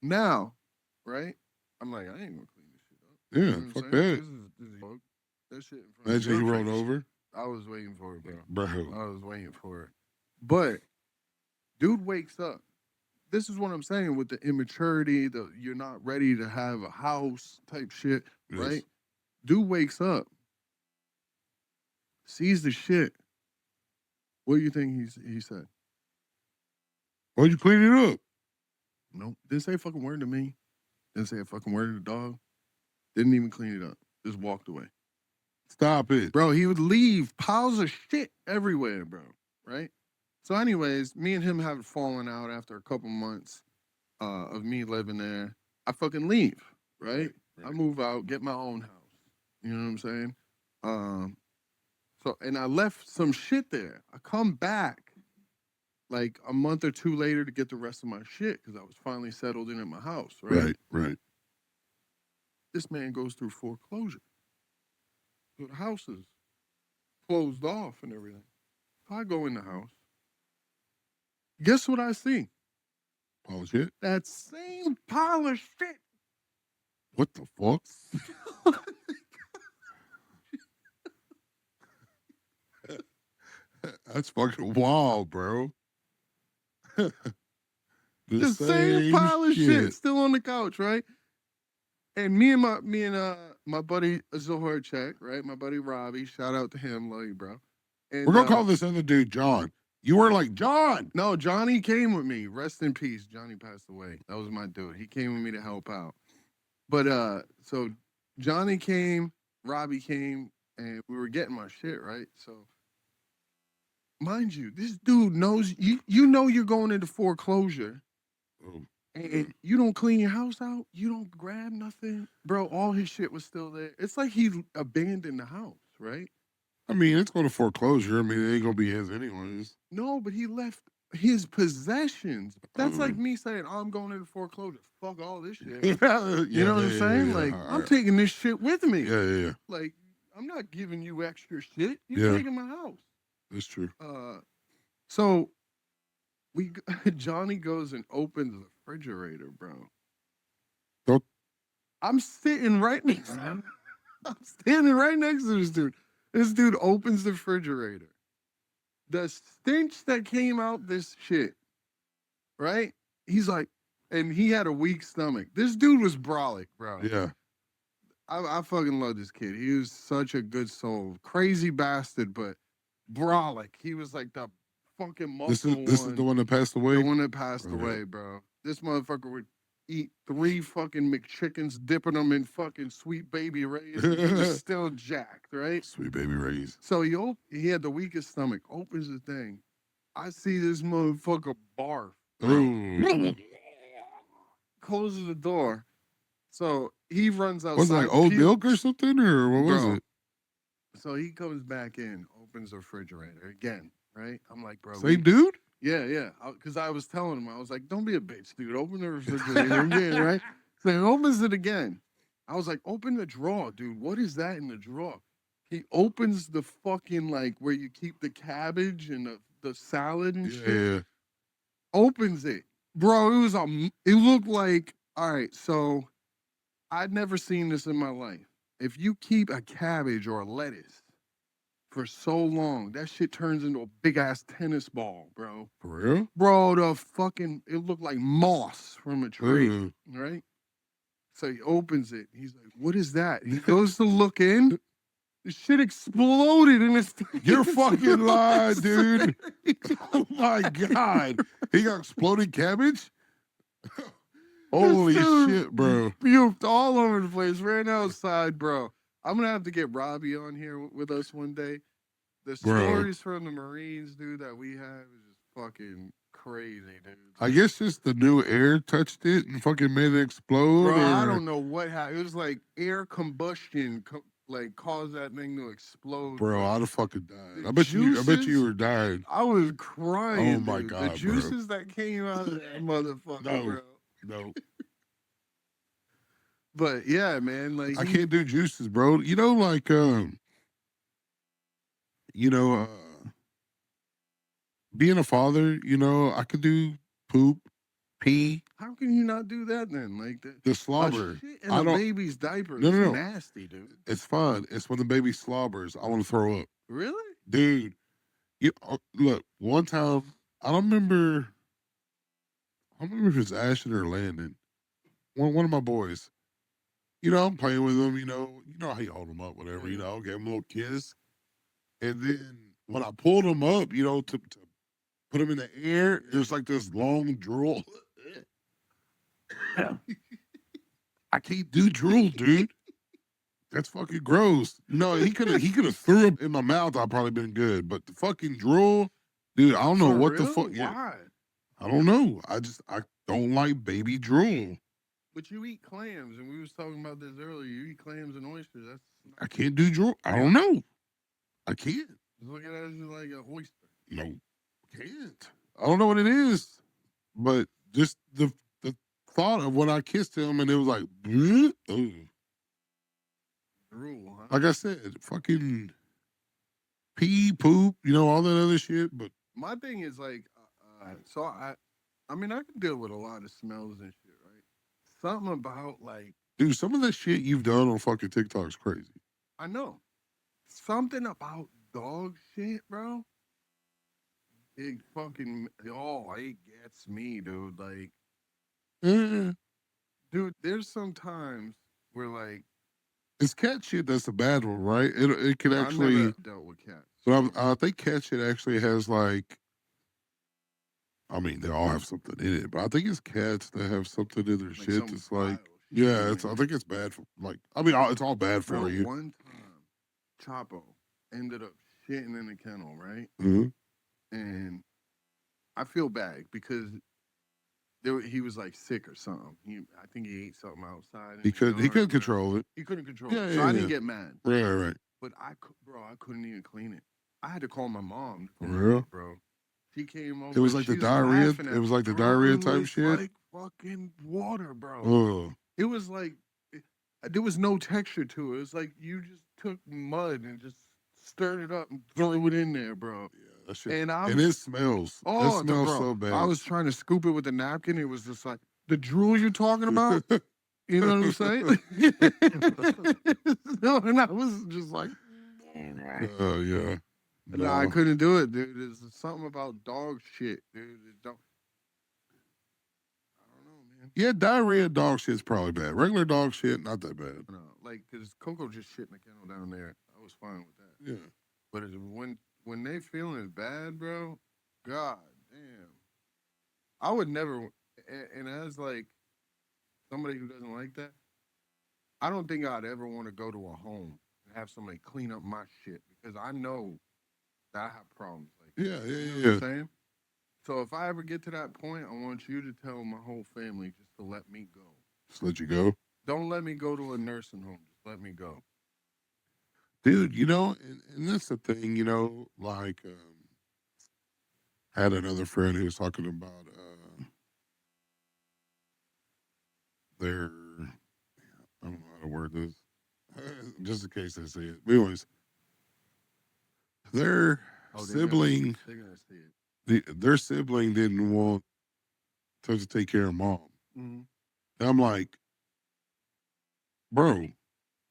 Now, right? I'm like, I ain't gonna clean this shit up. Yeah, you know fuck that. This is that shit in front Imagine of he rolled over. I was waiting for it, bro. Bro. I was waiting for it. But dude wakes up. This is what I'm saying with the immaturity, you're not ready to have a house type shit, right? Dude wakes up, sees the shit. What do you think he said? Why'd you clean it up? Nope. Didn't say a fucking word to me. Didn't say a fucking word to the dog. Didn't even clean it up. Just walked away. Stop it. Bro, he would leave piles of shit everywhere, bro. Right? So anyways, me and him have fallen out after a couple months of me living there. I fucking leave, right? I move out, get my own house. You know what I'm saying? So, and I left some shit there. I come back like a month or 2 later to get the rest of my shit because I was finally settled in at my house, right? Right. This man goes through foreclosure. So the house is closed off and everything. So I go in the house. Guess what I see? Pile of shit? That same pile of shit. What the fuck? That's fucking wild, bro. the same pile of shit still on the couch, right? And me and my buddy Zohar Check, right? My buddy Robbie, shout out to him, love you, bro. And, we're gonna call this other dude John. You were like, John. No, Johnny came with me. Rest in peace. Johnny passed away. That was my dude. He came with me to help out. But so Johnny came, Robbie came, and we were getting my shit, right? So mind you, this dude knows you know you're going into foreclosure. And you don't clean your house out, you don't grab nothing. Bro, all his shit was still there. It's like he abandoned the house, right? I mean, it's going to foreclosure. I mean, it ain't going to be his anyways. No, but he left his possessions. That's like me saying, I'm going into foreclosure. Fuck all this shit. You know what I'm saying? Like, I'm taking this shit with me. Yeah. Like, I'm not giving you extra shit. You're taking my house. That's true. So Johnny goes and opens the refrigerator, bro. I'm sitting right next to him. I'm standing right next to this dude. This dude opens the refrigerator. The stench that came out this shit, right? He's like, and he had a weak stomach. This dude was brolic, bro. Yeah. I fucking love this kid. He was such a good soul. Crazy bastard, but brolic. He was like the fucking muscle one. This is the one that passed away? The one that passed away, bro. This motherfucker would eat 3 fucking McChickens, dipping them in fucking Sweet Baby Ray's. He was still jacked, right? Sweet Baby Ray's. So he had the weakest stomach. Opens the thing. I see this motherfucker barf. Closes the door. So he runs outside. Was it like old milk or something? Or what was it? So he comes back in, opens the refrigerator again, right? I'm like, bro. Same dude? Yeah. Because I was telling him, I was like, don't be a bitch, dude. Open the refrigerator again, right? So he opens it again. I was like, open the drawer, dude. What is that in the drawer? He opens the fucking, like, where you keep the cabbage and the salad and shit. Yeah. Opens it. Bro, it looked like, all right, so I'd never seen this in my life. If you keep a cabbage or a lettuce for so long, that shit turns into a big-ass tennis ball, bro. For real? Bro, it looked like moss from a tree, right? So he opens it. He's like, what is that? He goes to look in. The shit exploded in his face. You're fucking lying, dude. Oh, my God. He got exploded cabbage? Holy shit, bro. Puked all over the place, ran outside, bro. I'm going to have to get Robbie on here with us one day. The stories from the Marines, dude, that we have is just fucking crazy, dude. I guess just the new air touched it and fucking made it explode. Bro, I don't know what happened. It was like air combustion caused that thing to explode. Bro, I'd have fucking died. I bet you were dying. I was crying. Oh my dude. God, the juices that came out of that motherfucker, bro. No. But yeah, man, like I can't do juices, bro. You know, like being a father, I could do poop, pee. How can you not do that then? Like the slobber. Shit in a baby's diaper is nasty, dude. It's fine. It's when the baby slobbers. I want to throw up. Really? Dude. Look, one time, I don't remember if it's Ashton or Landon. One of my boys. I'm playing with him, you know how you hold him up, whatever, give him a little kiss. And then when I pulled him up, to put him in the air, there's like this long drool. I can't do drool, dude. That's fucking gross. No, he could have threw up in my mouth. I'd probably been good. But the fucking drool, dude, I don't know what the fuck. Yeah, why? I don't know. I don't like baby drool. But you eat clams, and we was talking about this earlier. You eat clams and oysters. I can't do drool. I don't know. I can't. Just look at it as like an oyster. No, can't. I don't know what it is, but just the thought of when I kissed him and it was like, drool, huh? Like I said, fucking pee, poop, all that other shit. But my thing is like, so I can deal with a lot of smells and shit, right? Something about like, dude, some of that shit you've done on fucking TikTok is crazy. I know. Something about dog shit, bro. It gets me, dude. Like, dude, there's some times where like, it's cat shit that's a bad one, right? It can actually. I've never dealt with cats. But I think cat shit actually has like. I mean, they all have something in it, but I think it's cats that have something in their shit that's like. Yeah, I think it's bad for it's all bad for you. One time, Chapo ended up shitting in the kennel, right? Mm-hmm. and I feel bad because he was like sick or something. I think he ate something outside. He couldn't control it. He couldn't control it. So I didn't get mad. Right. But I couldn't even clean it. I had to call my mom. For real? Bro. She came over. It was like the diarrhea. It was like the diarrhea type shit. Like fucking water, bro. Oh. It was like there was no texture to it. It was like you just took mud and just stirred it up and threw it in there, bro. Yeah, that shit. And it smells. Oh, it smells bro, so bad. I was trying to scoop it with a napkin. It was just like the drool you're talking about. You know what I'm saying? No, and I was just like, oh yeah. No, I couldn't do it, dude. There's something about dog shit, dude. I don't know, man. Yeah, diarrhea dog shit's probably bad. Regular dog shit, not that bad. No, like, because Coco just shit in the kennel down there. I was fine with that. Yeah. But when they feeling bad, bro, god damn. I would never, and as like somebody who doesn't like that, I don't think I'd ever want to go to a home and have somebody clean up my shit because I know that I have problems. Like, yeah. You know what I'm saying? So if I ever get to that point, I want you to tell my whole family just to let me go. Just let you go? Don't let me go to a nursing home. Just let me go. Dude, you know, and that's the thing, you know, like, I had another friend who was talking about their, I don't know how to word this, just in case they see it. But anyways, their sibling, they're gonna see it. Their sibling didn't want to take care of mom. Mm-hmm. And I'm like, bro,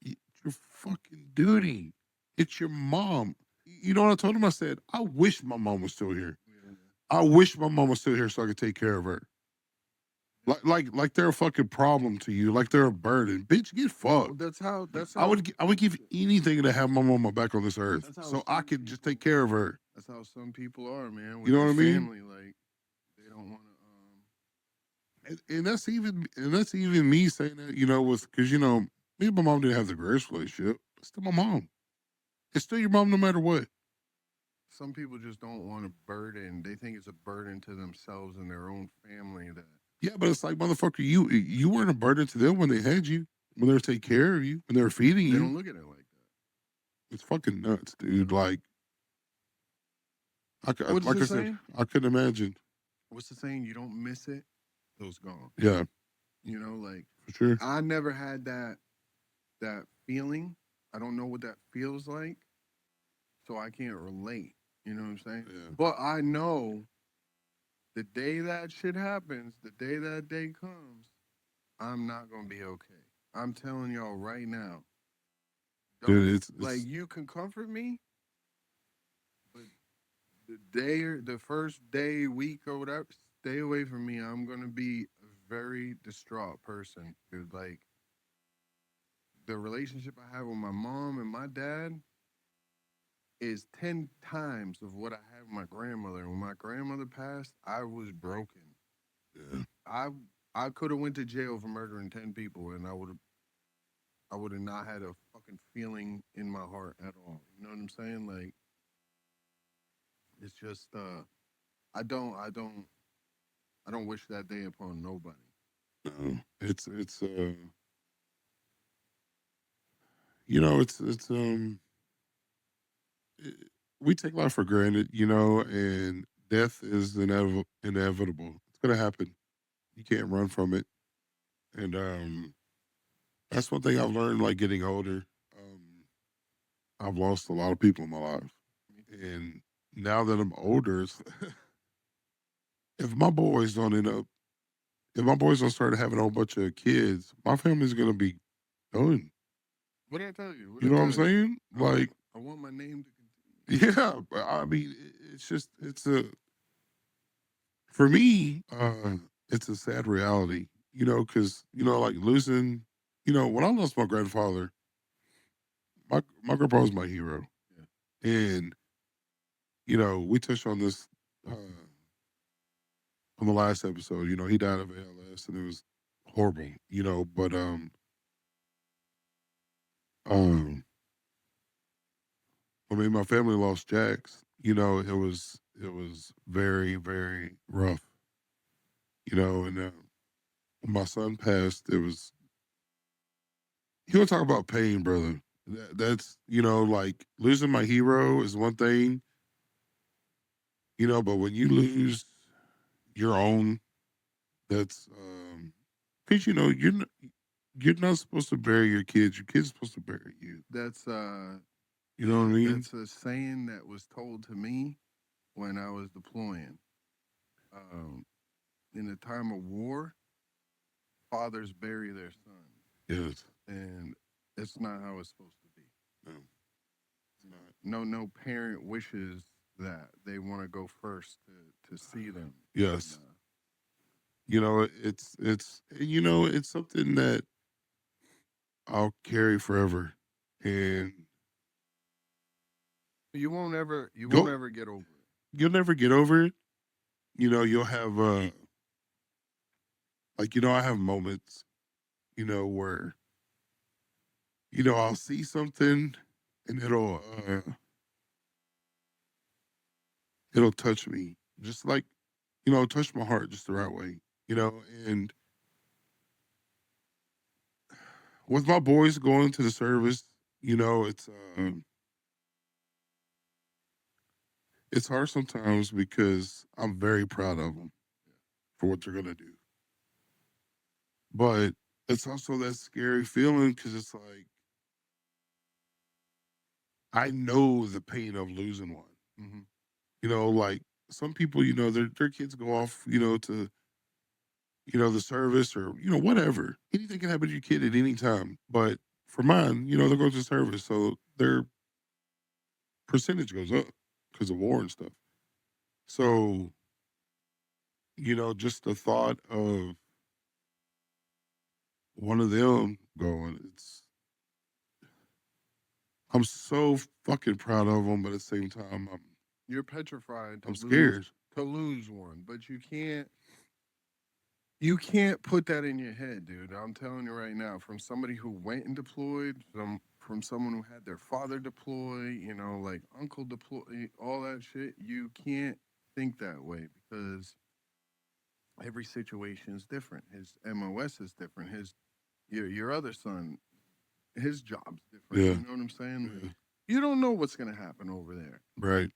it's your fucking duty. It's your mom. You know what I told him? I said, I wish my mom was still here. Yeah. I wish my mom was still here so I could take care of her. Like they're a fucking problem to you. Like they're a burden. Bitch, get fucked. That's how. I would give anything to have my mama back on this earth so I could just take care of her. That's how some people are, man. With you know what I mean? Family, like they don't want to. And that's even me saying that, you know, because you know me and my mom didn't have the greatest relationship. But still, my mom. It's still your mom, no matter what. Some people just don't want a burden. They think it's a burden to themselves and their own family. That. Yeah, but it's like, motherfucker, you weren't a burden to them when they had you, when they were taking care of you, when they were feeding you. They don't look at it like that. It's fucking nuts, dude. Like, I said, I couldn't imagine. What's the saying? You don't miss it, so it's gone. Yeah. You know, like, for sure. I never had that feeling. I don't know what that feels like, so I can't relate. You know what I'm saying? Yeah. But I know the day that shit happens, the day that day comes, I'm not going to be okay. I'm telling y'all right now. Dude, it's like, you can comfort me, but the first day, week, or whatever, stay away from me. I'm going to be a very distraught person. Dude, like, the relationship I have with my mom and my dad is 10 times of what I had with my grandmother. When my grandmother passed, I was broken. Yeah. I could have went to jail for murdering 10 people, and I would have not had a fucking feeling in my heart at all. You know what I'm saying? Like, it's just I don't wish that day upon nobody. No, it's you know, we take life for granted, you know, and death is inevitable. It's gonna happen. You can't run from it. And that's one thing I've learned, like, getting older. I've lost a lot of people in my life. And now that I'm older, if my boys don't start having a whole bunch of kids, my family's gonna be done. What did I tell you? You know what I'm saying? Like, I want my name to continue. Yeah, but I mean, for me, it's a sad reality, you know, because, you know, like losing, you know, when I lost my grandfather, my grandpa was my hero. Yeah. And, you know, we touched on this on the last episode. You know, he died of ALS and it was horrible, you know, but I mean, my family lost Jax. You know, it was it was very, very rough. You know, and when my son passed, it was. You want to talk about pain, brother? That's like losing my hero is one thing, but when you lose your own, that's because you're not supposed to bury your kids. Your kid's supposed to bury you. That's you know what I mean? That's a saying that was told to me when I was deploying. In a time of war, fathers bury their sons. Yes. And it's not how it's supposed to be. No. It's not. No parent wishes that. They want to go first to see them. Yes. And, it's something that I'll carry forever. And you won't ever get over it. You'll never get over it. You'll have I have moments, where I'll see something and it'll touch me, just like touch my heart just the right way, and with my boys going to the service, it's hard sometimes because I'm very proud of them for what they're gonna do. But it's also that scary feeling because it's like I know the pain of losing one. Mm-hmm. Like some people, their kids go off, to the service or whatever. Anything can happen to your kid at any time. But for mine, they're going to service, so their percentage goes up because of war and stuff. So, just the thought of one of them going, I'm so fucking proud of them, but at the same time, you're petrified. I'm scared to lose one, but you can't put that in your head, dude. I'm telling you right now, from somebody who went and deployed, from someone who had their father deploy, like uncle deploy, all that shit, you can't think that way because every situation is different. His MOS is different. Your other son, his job's different. Yeah. You know what I'm saying? Yeah. You don't know what's gonna happen over there. Right.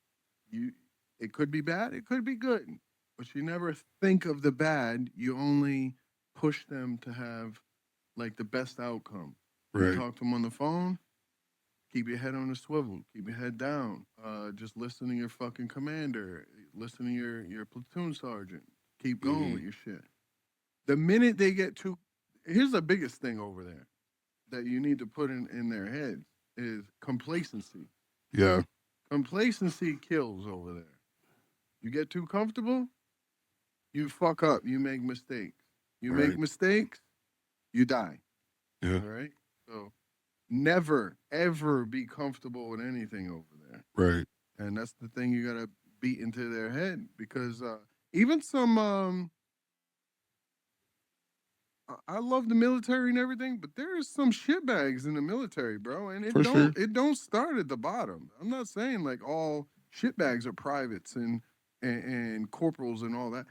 It could be bad, it could be good, but you never think of the bad. You only push them to have like the best outcome. Right. You talk to them on the phone. Keep your head on a swivel. Keep your head down. Just listen to your fucking commander. Listen to your platoon sergeant. Keep going with your shit. The minute they get too, here's the biggest thing over there that you need to put in their heads is complacency. Yeah. Complacency kills over there. You get too comfortable, you fuck up. You make mistakes. You make mistakes, you die. Yeah. All right? So never, ever be comfortable with anything over there. Right. And that's the thing you got to beat into their head because even some... I love the military and everything, but there's some shitbags in the military, bro, and it don't start at the bottom. I'm not saying like all shitbags are privates and corporals and all that.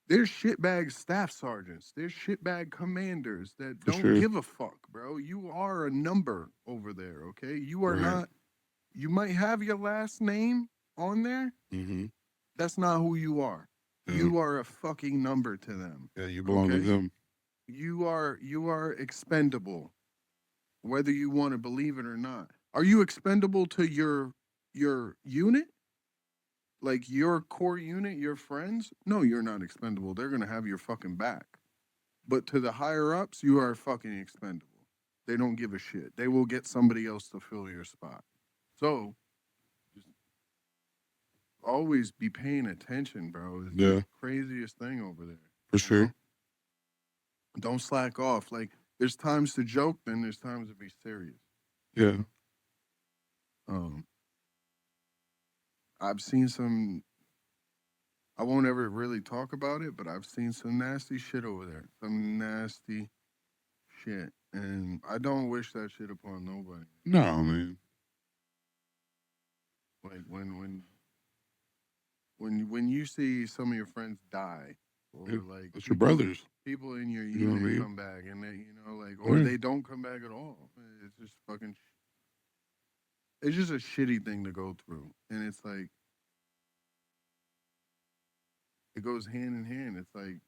There's shitbag staff sergeants. There's shitbag commanders that don't give a fuck, bro. You are a number over there, okay? You are not. You might have your last name on there. Mm-hmm. That's not who you are. Yeah. You are a fucking number to them. Yeah, you belong to them. You are expendable, whether you want to believe it or not. Are you expendable to your unit? Like your core unit, your friends? No, you're not expendable. They're going to have your fucking back. But to the higher ups, you are fucking expendable. They don't give a shit. They will get somebody else to fill your spot. So, just always be paying attention, bro. It's the craziest thing over there. For sure. Don't slack off. Like, there's times to joke, then there's times to be serious. Yeah. I've seen some, I won't ever really talk about it, but I've seen some nasty shit over there. Some nasty shit. And I don't wish that shit upon nobody. No, man. Like, when when you see some of your friends die, or like it's your brothers. People in your You know what I unit mean? come back, and they, or they don't come back at all. It's just fucking. It's just a shitty thing to go through, and it's like it goes hand in hand. It's like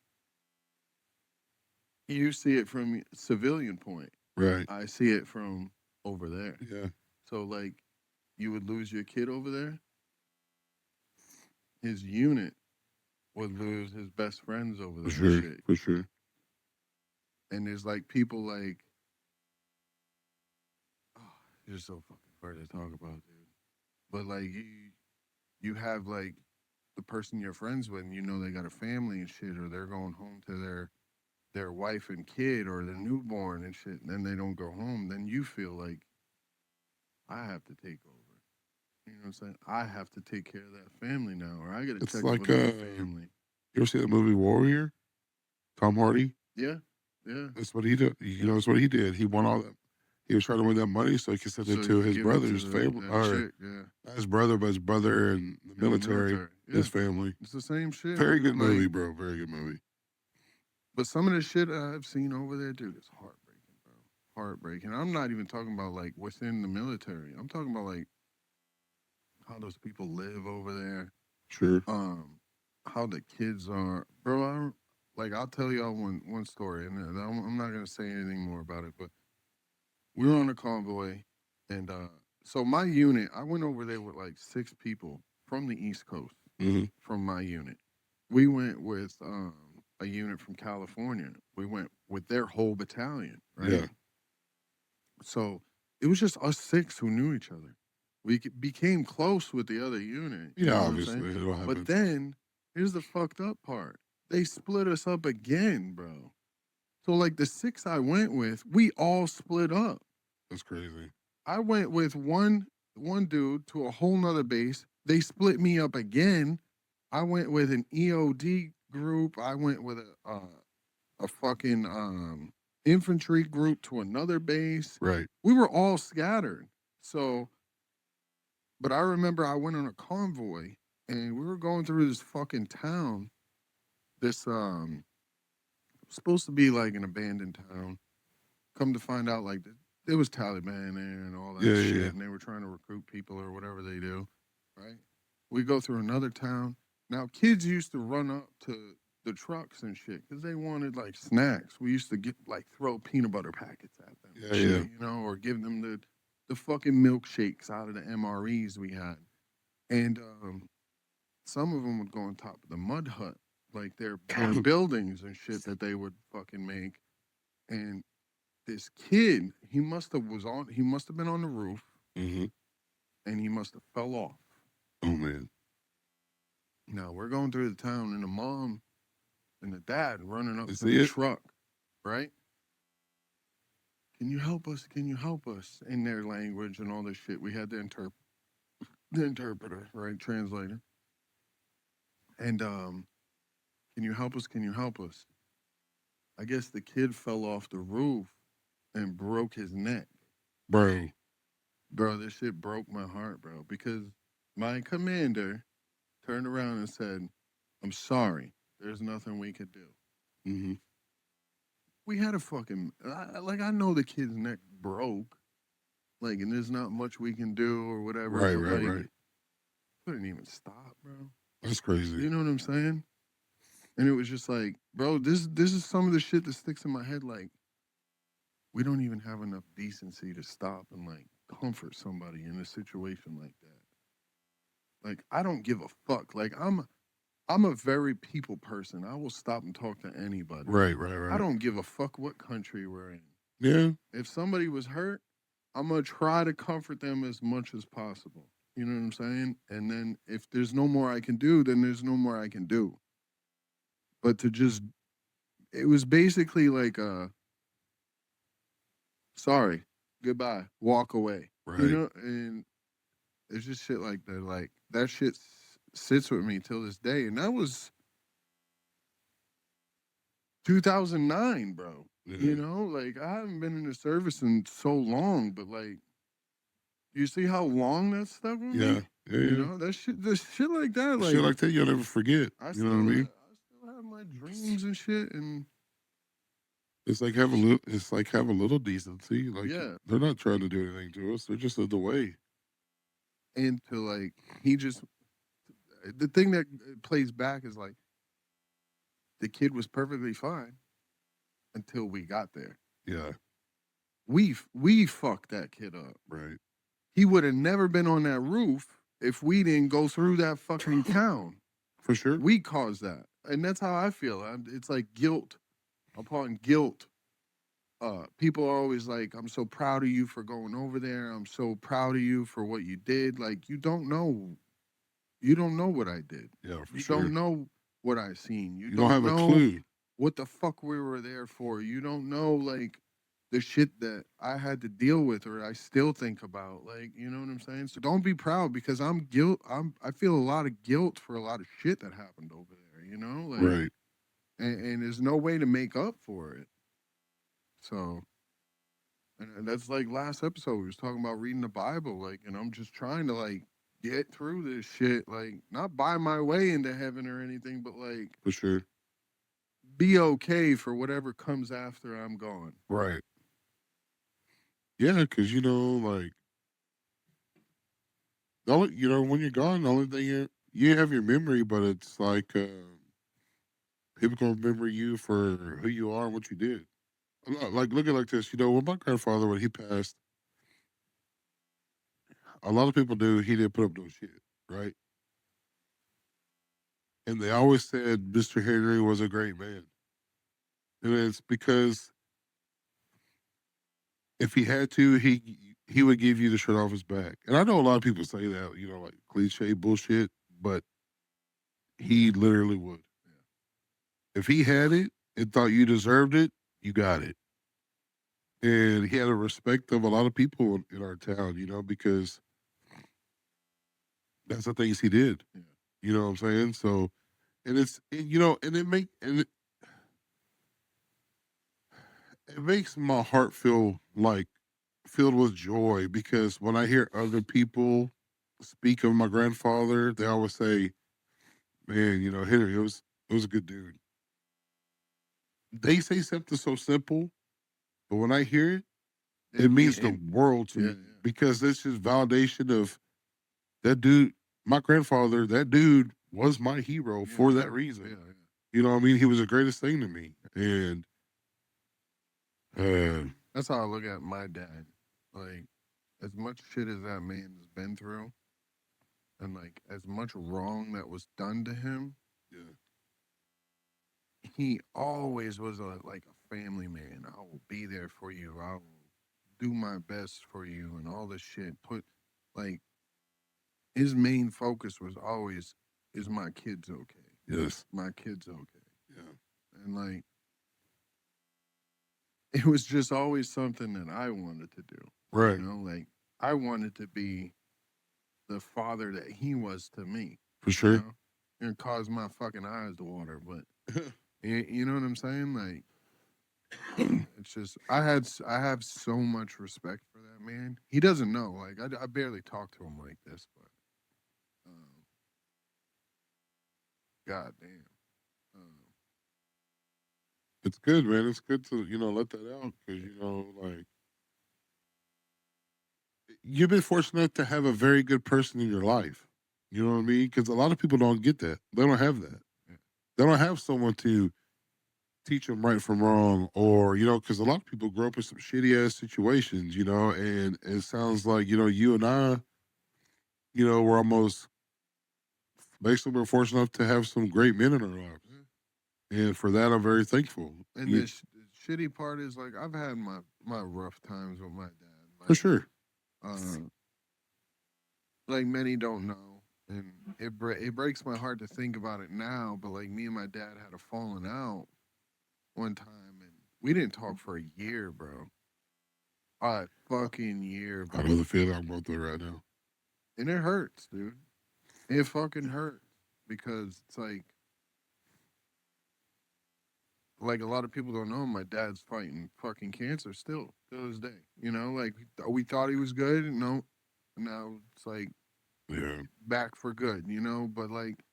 you see it from civilian point, right? I see it from over there. Yeah. So like, you would lose your kid over there. His unit would lose his best friends over there. For sure. Shit. For sure. And there's like people like, oh, it's just so fucking hard to talk about, dude. But like you have like the person you're friends with, and they got a family and shit, or they're going home to their wife and kid, or the newborn and shit, and then they don't go home. Then you feel like I have to take over. You know what I'm saying? I have to take care of that family now, or I got to check like with that family. You ever see the movie Warrior? Tom Hardy? Yeah, yeah. That's what he did. That's what he did. He won all that. He was trying to win that money so he could send it to his brother's family. Not his brother, but his brother in the military. Yeah. His family. It's the same shit. Very good movie, bro. Very good movie. But some of the shit I've seen over there, dude, is heartbreaking, bro. Heartbreaking. I'm not even talking about like within the military. I'm talking about like how those people live over there. Sure. How the kids are, bro. I'll tell y'all one story, and I'm not gonna say anything more about it. But we were on a convoy, and so my unit, I went over there with like 6 people from the East Coast. Mm-hmm. From my unit, we went with a unit from California. We went with their whole battalion, right? Yeah. So it was just us 6 who knew each other. We became close with the other unit. Yeah, obviously. But then, here's the fucked up part. They split us up again, bro. So, like, the 6 I went with, we all split up. That's crazy. I went with one dude to a whole nother base. They split me up again. I went with an EOD group. I went with a fucking infantry group to another base. Right. We were all scattered. So, but I remember I went on a convoy, and we were going through this fucking town. This supposed to be like an abandoned town. Come to find out, like, there was Taliban there and all that shit, and they were trying to recruit people or whatever they do, right? We go through another town. Now, kids used to run up to the trucks and shit because they wanted, like, snacks. We used to throw peanut butter packets at them, or give them the fucking milkshakes out of the MREs we had. And some of them would go on top of the mud hut, like their buildings and shit that they would fucking make. And this kid, he must have been on the roof, mm-hmm. and he must have fell off. Oh, man. Now, we're going through the town, and the mom and the dad running up to the truck, right? Can you help us? Can you help us? In their language and all this shit. We had the interpreter, right? Translator. And, can you help us? Can you help us? I guess the kid fell off the roof and broke his neck. Bro, this shit broke my heart, bro. Because my commander turned around and said, I'm sorry. There's nothing we could do. Mm-hmm. We had a fucking, I know the kid's neck broke. Like, and there's not much we can do or whatever. Right. Couldn't even stop, bro. That's crazy. You know what I'm saying? And it was just like, bro, this is some of the shit that sticks in my head. Like, we don't even have enough decency to stop and, like, comfort somebody in a situation like that. Like, I don't give a fuck. Like, I'm a very people person. I will stop and talk to anybody. Right. I don't give a fuck what country we're in. Yeah. If somebody was hurt, I'm going to try to comfort them as much as possible. You know what I'm saying? And then if there's no more I can do, then there's no more I can do. But it was basically like sorry, goodbye, walk away. Right. You know, and it's just shit like that. Like, that shit sits with me till this day. And that was 2009, bro. Yeah. You know, like, I haven't been in the service in so long, but, like, You see how long that stuck with me? Yeah. You know, the shit like that. Like, shit like that, you'll never forget. You know what I mean? I still have my dreams and shit. And it's like have a little decency. Like, they're not trying to do anything to us. They're just the way. And to like, the thing that plays back is like, the kid was perfectly fine until we got there. Yeah. We fucked that kid up. Right. He would have never been on that roof if we didn't go through that fucking town. For sure. We caused that. And that's how I feel. It's like guilt upon guilt. People are always like, I'm so proud of you for going over there. I'm so proud of you for what you did. Like, you don't know. You don't know what I did. Yeah, for you sure. You don't know what I seen. You don't have know a clue what the fuck we were there for. You don't know, like, the shit that I had to deal with or I still think about. Like, you know what I'm saying? So don't be proud because I feel a lot of guilt for a lot of shit that happened over there, you know? Like, right. And there's no way to make up for it. So, and that's like last episode, we was talking about reading the Bible, like, and I'm just trying to, like, get through this shit, like, not buy my way into heaven or anything, but, like, for sure, be okay for whatever comes after I'm gone. Right. Yeah, because, you know, like, when you're gone, the only thing you have your memory, but it's like people can remember you for who you are and what you did. Like, look at it like this, you know, when my grandfather, when he passed, a lot of people knew he didn't put up no shit, right? And they always said Mr. Henry was a great man. And it's because if he had to, he would give you the shirt off his back. And I know a lot of people say that, you know, like cliche bullshit, but he literally would. Yeah. If he had it and thought you deserved it, you got it. And he had a respect of a lot of people in our town, you know, because that's the things he did. Yeah. You know what I'm saying? So, and it makes my heart feel like filled with joy because when I hear other people speak of my grandfather, they always say, "Man, you know, Henry, it was a good dude." They say something so simple, but when I hear it, it means the world to me because it's just validation of that dude. My grandfather, that dude was my hero for that reason. Yeah. You know what I mean? He was the greatest thing to me, and that's how I look at my dad. Like, as much shit as that man has been through, and like as much wrong that was done to him, he always was like a family man. I will be there for you. I will do my best for you, and all this shit. His main focus was always, is my kids okay? Yes, my kids okay? Yeah, and like. It was just always something that I wanted to do. Right. You know, like, I wanted to be the father that he was to me. For sure. You know? And it caused my fucking eyes to water. But, you know what I'm saying? Like, it's just, I have so much respect for that man. He doesn't know. Like, I barely talk to him like this, but, God damn. It's good, man. It's good to, you know, let that out because, you know, like, you've been fortunate to have a very good person in your life. You know what I mean? Because a lot of people don't get that. They don't have that. Yeah. They don't have someone to teach them right from wrong or, you know, because a lot of people grow up in some shitty-ass situations, you know, and it sounds like, you know, you and I, you know, we're almost, basically we're fortunate enough to have some great men in our lives. And for that, I'm very thankful. And the shitty part is, like, I've had my rough times with my dad. Like, for sure. Like, many don't know. And it breaks my heart to think about it now. But, like, me and my dad had a falling out one time. And we didn't talk for a year, bro. A fucking year, bro. I know the feeling I'm going through right now. And it hurts, dude. It fucking hurts. Because it's like a lot of people don't know, my dad's fighting fucking cancer still to this day. You know, like, we thought he was good. No, now it's like Yeah. back for good, you know? But like,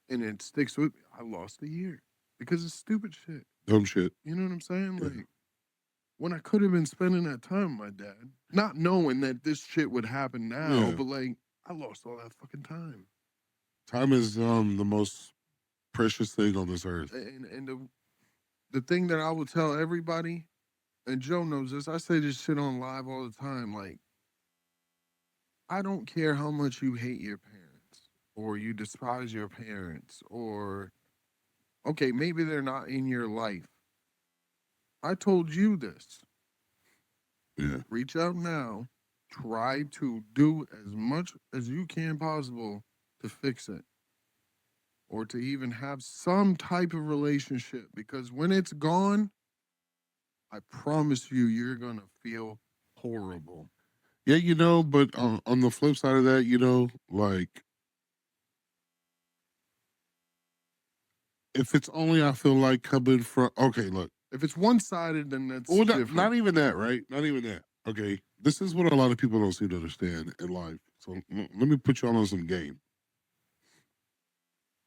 and it sticks with me. I lost a year because it's stupid shit. Dumb shit. You know what I'm saying? Yeah. Like, when I could have been spending that time with my dad, not knowing that this shit would happen now, but like, I lost all that fucking time. Time is the most precious thing on this earth. And the thing that I will tell everybody, and Joe knows this, I say this shit on live all the time, like, I don't care how much you hate your parents or you despise your parents or, okay, maybe they're not in your life. I told you this. Yeah. Reach out now. Try to do as much as you can possible to fix it. Or to even have some type of relationship. Because when it's gone, I promise you, you're going to feel horrible. Yeah, you know, but on the flip side of that, you know, like, if it's only, I feel like, coming from, okay, look. If it's one-sided, then that's different. Not even that, right? Not even that. Okay, this is what a lot of people don't seem to understand in life. So let me put you on some game.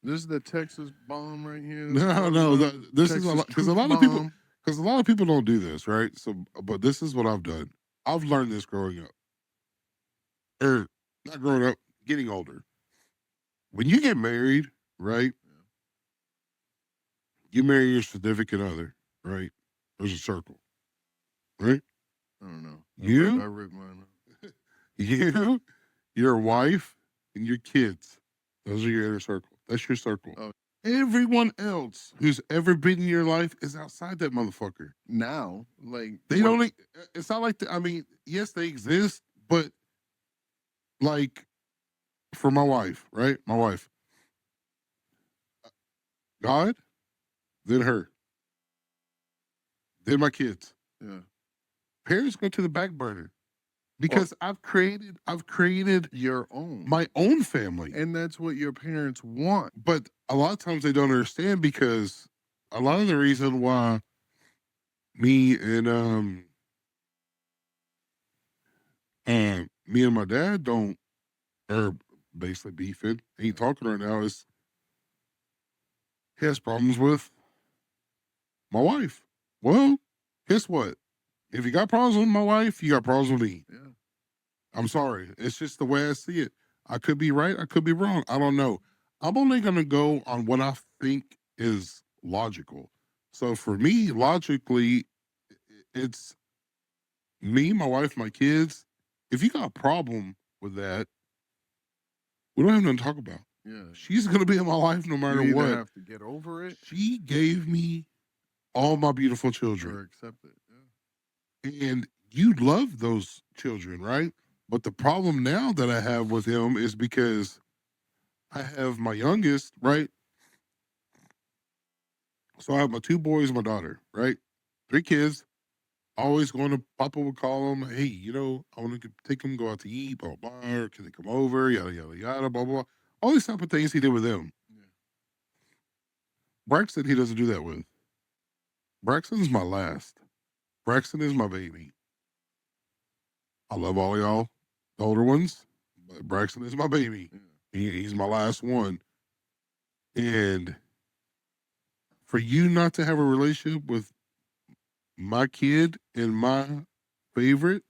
This is the Texas bomb right here. No, this is because a lot of people don't do this, right? So, but this is what I've done. I've learned this growing up, or not growing up, getting older. When you get married, right? You marry your significant other, right? There's a circle, right? I don't know. I ripped mine up. You, your wife, and your kids. Those are your inner circle. That's your circle. Oh. Everyone else who's ever been in your life is outside that motherfucker. Now, like, they don't. It's not like I mean, yes, they exist, but like, for my wife, right? My wife, God, then her, then my kids. Yeah. Parents go to the back burner because I've created your own, my own family, and that's what your parents want. But a lot of times they don't understand because a lot of the reason why me and my dad don't, or basically beefing, ain't talking right now, is he has problems with my wife. Well, guess what? If you got problems with my wife, you got problems with me. Yeah. I'm sorry. It's just the way I see it. I could be right. I could be wrong. I don't know. I'm only going to go on what I think is logical. So for me, logically, it's me, my wife, my kids. If you got a problem with that, we don't have nothing to talk about. Yeah. She's going to be in my life no matter you what. You have to get over it. She gave me all my beautiful children. Or accept it. And you love those children, right? But the problem now that I have with him is because I have my youngest, right? So I have my 2 boys, my daughter, right? 3 kids. Always going to, Papa would call them, hey, you know, I want to take them, go out to eat, blah, blah, or can they come over, yada, yada, yada, blah, blah, blah. All these type of things he did with them. Yeah. Braxton, he doesn't do that with. Braxton's my last. Braxton is my baby. I love all y'all, the older ones, but Braxton is my baby. Yeah. He's my last one. And for you not to have a relationship with my kid and my favorite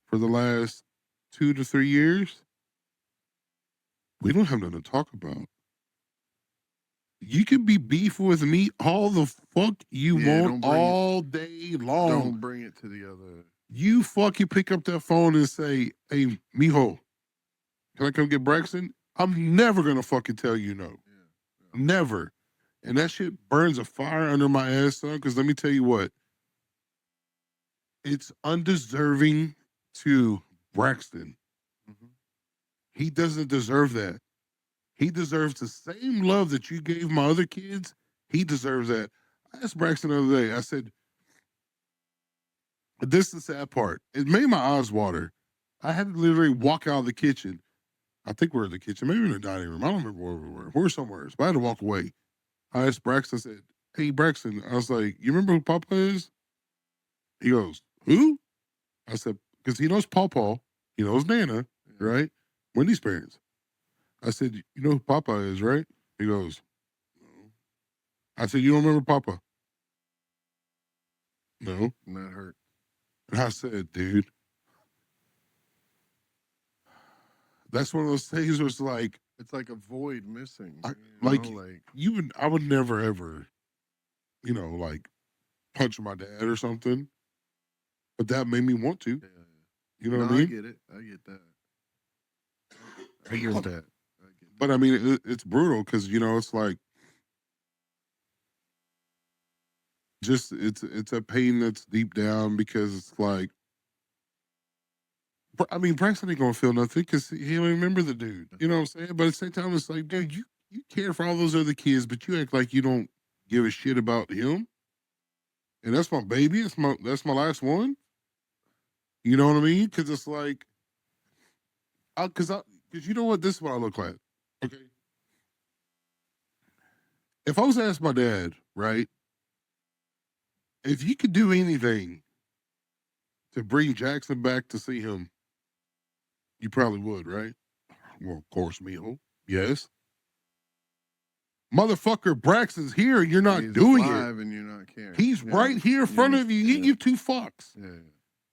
for the last 2 to 3 years, we don't have nothing to talk about. You can be beef with me all the fuck you want all day long. Don't bring it to the other. You fucking pick up that phone and say, hey, mijo, can I come get Braxton? I'm never going to fucking tell you no. Yeah. Never. And that shit burns a fire under my ass, son, because let me tell you what. It's undeserving to Braxton. Mm-hmm. He doesn't deserve that. He deserves the same love that you gave my other kids. He deserves that. I asked Braxton the other day, I said, this is the sad part. It made my eyes water. I had to literally walk out of the kitchen. I think we're in the kitchen, maybe in the dining room. I don't remember where we were. We were somewhere else, but I had to walk away. I asked Braxton, I said, hey, Braxton. I was like, you remember who Papa is? He goes, who? I said, because he knows Pawpaw. He knows Nana, right? Wendy's parents. I said, you know who Papa is, right? He goes, no. I said, you don't remember Papa? No. And that hurt. And I said, dude, that's one of those things where it's like a void missing. I would never ever, like punch my dad or something, but that made me want to. Yeah. You know what I mean? I get it. I get that. I get that. But I mean, it's brutal because it's like just it's a pain that's deep down because it's like. I mean, Braxton ain't gonna feel nothing because he don't remember the dude. You know what I'm saying? But at the same time, it's like, dude, you care for all those other kids, but you act like you don't give a shit about him. And that's my baby. That's my last one. You know what I mean? Because it's like, because you know what? This is what I look like. Okay. If I was to ask my dad, right, if you could do anything to bring Jackson back to see him, you probably would, right? Well, of course, Mio. Yes. Motherfucker, Braxton's here and you're not doing it. And you're not caring. He's right here in front of you. You give two fucks. Yeah.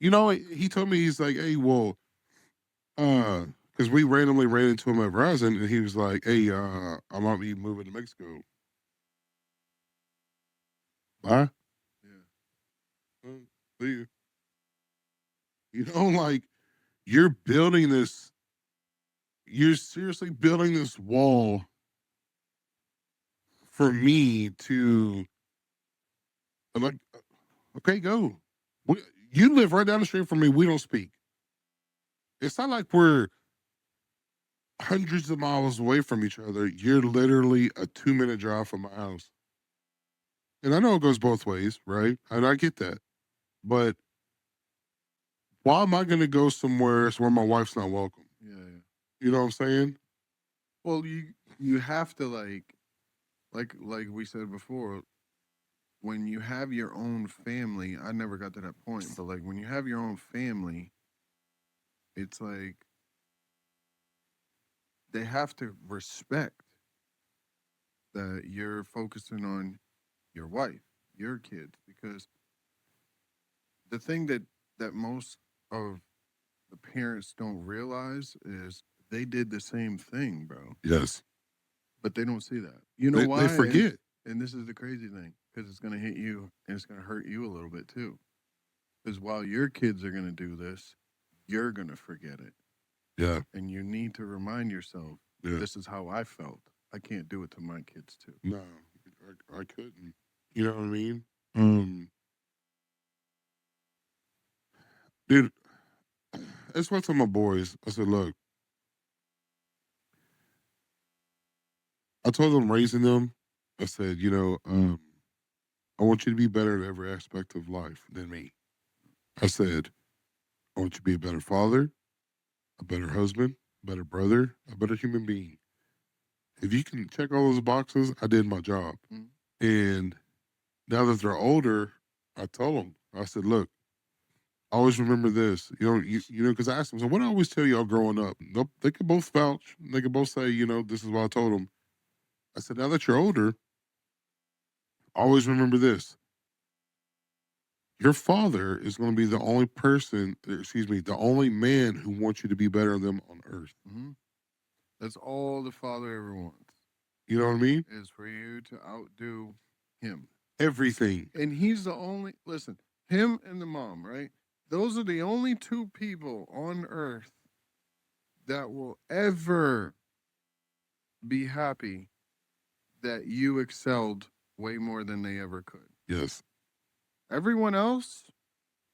He told me, he's like, hey, well, because we randomly ran into him at Verizon and he was like, hey, I might be moving to Mexico. Bye. Yeah. See you. Like, you're building this, you're seriously building this wall for me to, I'm like, okay, go. You live right down the street from me. We don't speak. It's not like we're hundreds of miles away from each other. You're literally a 2-minute drive from my house. And I know it goes both ways, right? And I get that. But why am I going to go somewhere where my wife's not welcome? Yeah. You know what I'm saying? Well, you have to like we said before, when you have your own family, I never got to that point, but like when you have your own family, it's like they have to respect that you're focusing on your wife, your kids, because the thing that most of the parents don't realize is they did the same thing, bro. Yes. But they don't see that. You know why? They forget. And this is the crazy thing, because it's going to hit you and it's going to hurt you a little bit too. Because while your kids are going to do this, you're going to forget it. Yeah. And you need to remind yourself, this is how I felt. I can't do it to my kids too. No, I couldn't. You know what I mean? Dude, that's what I told my boys. I said, look, I told them raising them, I said, I want you to be better at every aspect of life than me. I said, I want you to be a better father, a better husband, a better brother, a better human being. If you can check all those boxes, I did my job. Mm-hmm. And now that they're older, I told them, I said, look, always remember this, because I asked them, so what do I always tell y'all growing up? They could both vouch. They could both say, this is what I told them. I said, now that you're older, always remember this. Your father is going to be the only the only man who wants you to be better than them on earth. Mm-hmm. That's all the father ever wants. You know what I mean? Is for you to outdo him. Everything. And he's the only, listen, him and the mom, right? Those are the only two people on earth that will ever be happy that you excelled way more than they ever could. Yes. Everyone else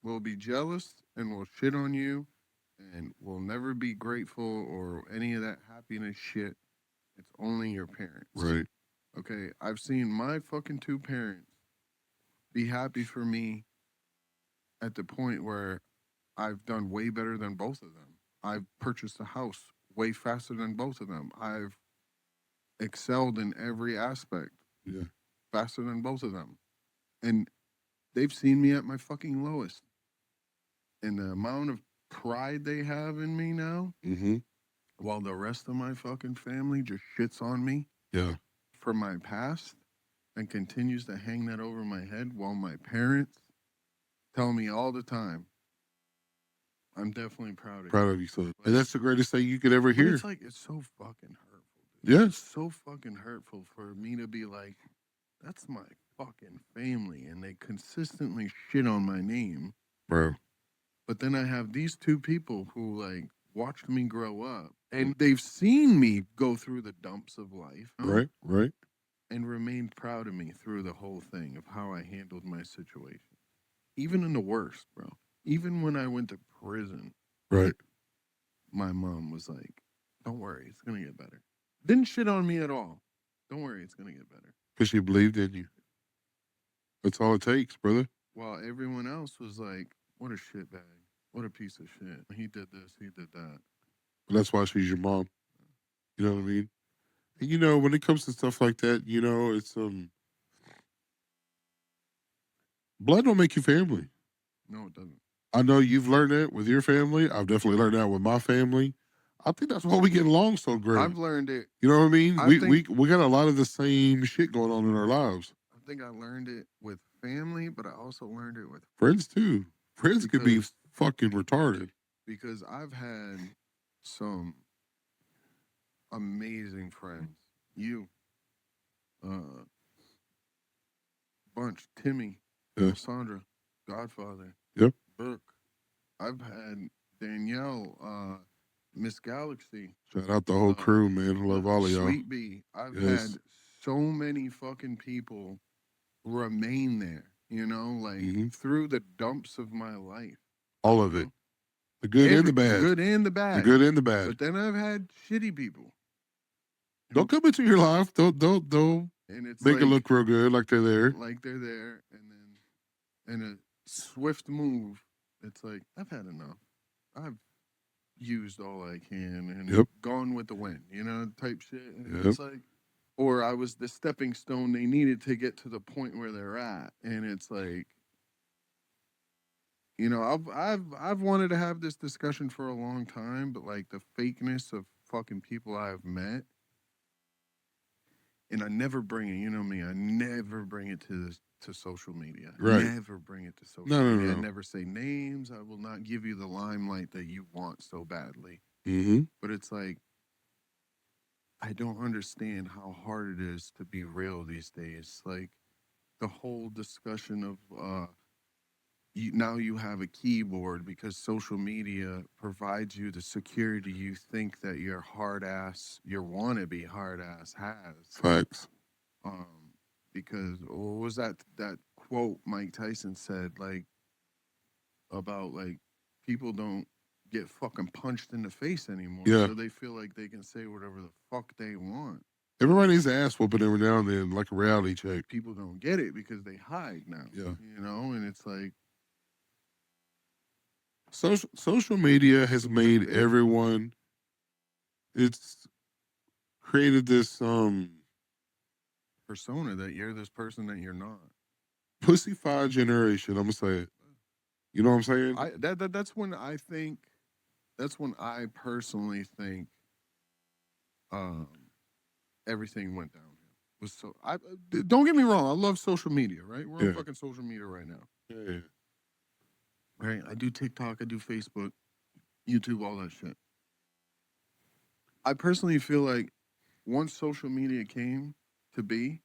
will be jealous and will shit on you and will never be grateful or any of that happiness shit. It's only your parents. Right. Okay, I've seen my fucking two parents be happy for me at the point where I've done way better than both of them. I've purchased a house way faster than both of them. I've excelled in every aspect. Yeah. Faster than both of them. And they've seen me at my fucking lowest. And the amount of pride they have in me now, while the rest of my fucking family just shits on me for my past and continues to hang that over my head, while my parents tell me all the time, I'm definitely proud of you. Proud of you, son. And that's the greatest thing you could ever hear. It's like, it's so fucking hurtful. Yes. It's so fucking hurtful for me to be like, that's my fucking family, and they consistently shit on my name. Bro. But then I have these two people who, like, watched me grow up, and they've seen me go through the dumps of life. Right. And remained proud of me through the whole thing of how I handled my situation. Even in the worst, bro. Even when I went to prison. Right. My mom was like, don't worry, it's going to get better. Didn't shit on me at all. Don't worry, it's going to get better. Because she believed in you. That's all it takes, brother. While everyone else was like, what a shitbag. What a piece of shit. He did this, he did that. But that's why she's your mom. You know what I mean? And, you know, when it comes to stuff like that, you know, it's, blood don't make you family. No, it doesn't. I know you've learned that with your family. I've definitely learned that with my family. I think that's why we get along so great. I've learned it. You know what I mean? We got a lot of the same shit going on in our lives. I think I learned it with family, but I also learned it with friends too. Friends could be fucking retarded. Because I've had some amazing friends. You, bunch, Timmy, Sandra, Godfather, Burke. I've had Danielle, Miss Galaxy. Shout out the whole crew, man. Love all of y'all. Sweet Bee. I've had so many fucking people remain there, you know, like through the dumps of my life. All of it. The good and the bad. Good and the bad. The good and the bad. But then I've had shitty people. Don't come into your life. Don't and it's make it look real good like they're there. Like they're there, and then in a swift move, it's like, I've had enough. I've used all I can and gone with the wind, you know, type shit. And it's like, or I was the stepping stone they needed to get to the point where they're at. And it's like, you know, I've wanted to have this discussion for a long time, but like the fakeness of fucking people I've met, and I never bring it, you know me, I never bring it to social media. Right. Never bring it to social media. I never say names. I will not give you the limelight that you want so badly. But it's like, I don't understand how hard it is to be real these days. Like, the whole discussion of now you have a keyboard because social media provides you the security you think that your your wannabe hard ass has. Facts. Because what was that quote Mike Tyson said, like, about like people don't get fucking punched in the face anymore. So they feel like they can say whatever the fuck they want. Everybody needs an ass whooping every now and then, like a reality check. People don't get it because they hide now. Yeah. You know, and it's like, social media has made everyone, it's created this persona that you're this person that you're not. Pussified generation, I'm gonna say it. You know what I'm saying? That's when I personally think everything went downhill. Don't get me wrong, I love social media, right? We're on fucking social media right now. Yeah. Right? I do TikTok, I do Facebook, YouTube, all that shit. I personally feel like once social media came to be,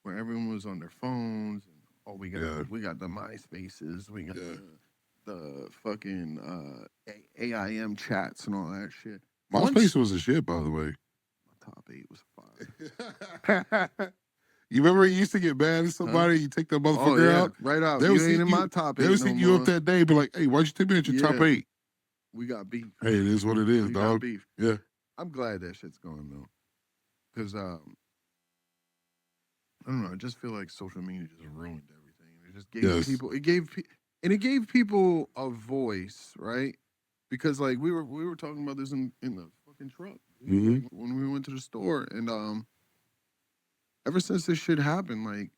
where everyone was on their phones, and we got the MySpaces, we got the fucking AIM chats and all that shit. MySpace was a shit, by the way. My top 8 was 5. You remember you used to get mad at somebody, you take that motherfucker out? Right out. You ain't in my top 8 They would hit you up that day, be like, hey, why'd you take me at your top 8? We got beef. Hey, it is what it is, dog. Got beef. Yeah. I'm glad that shit's gone, though. Because, I don't know, I just feel like social media just ruined everything. It just gave gave people a voice, right? Because, like, we were talking about this in the fucking truck when we went to the store, and ever since this shit happened, like,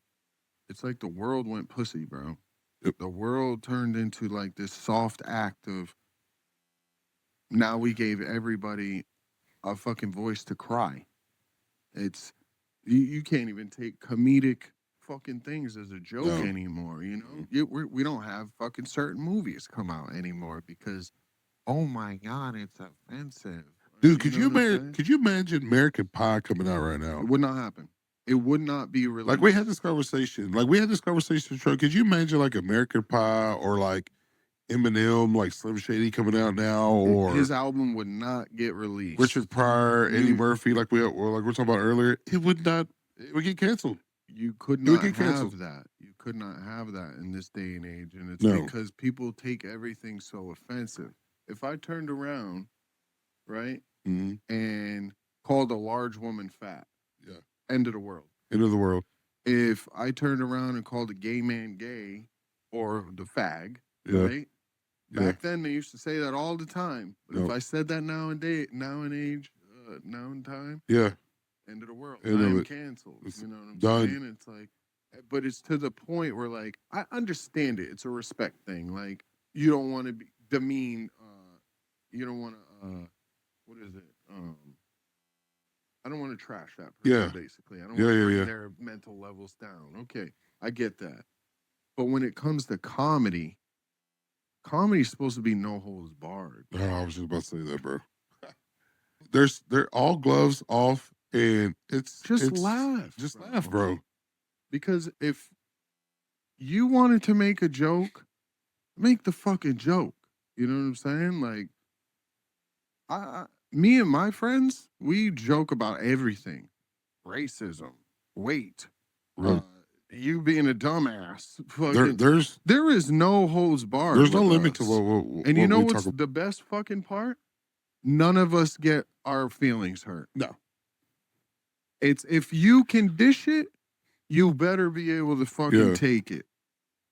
it's like the world went pussy, bro. Yep. The world turned into like this soft act of now we gave everybody a fucking voice to cry. It's you can't even take comedic fucking things as a joke anymore. You know, we don't have fucking certain movies come out anymore because, oh my god, it's offensive. Dude, could you imagine American Pie coming out right now? It would not happen. It would not be released. Like we had this conversation. Troy. Could you imagine like American Pie or like Eminem, like Slim Shady coming out now, or his album would not get released? Richard Pryor, Eddie Murphy, like we're talking about earlier, it would get canceled. You could not have that. You could not have that in this day and age, and it's because people take everything so offensive. If I turned around, right, and called a large woman fat, end of the world. End of the world. If I turned around and called a gay man gay or the fag, right? Back then they used to say that all the time. But if I said that now in time, end of the world. I'm canceled. You know what I'm saying? It's like, but it's to the point where like I understand it. It's a respect thing. Like you don't want to be demean. You don't want to. What is it? I don't want to trash that person, basically. I don't want to bring their mental levels down. Okay, I get that. But when it comes to comedy's supposed to be no holds barred. Oh, I was just about to say that, bro. They're all gloves off, and it's laugh. Just laugh, bro. Because if you wanted to make a joke, make the fucking joke. You know what I'm saying? Like, me and my friends, we joke about everything. Racism, weight, you being a dumbass. There is no holds barred. There's no limit to what and you know what's the best fucking part? None of us get our feelings hurt. No. It's if you can dish it, you better be able to fucking take it.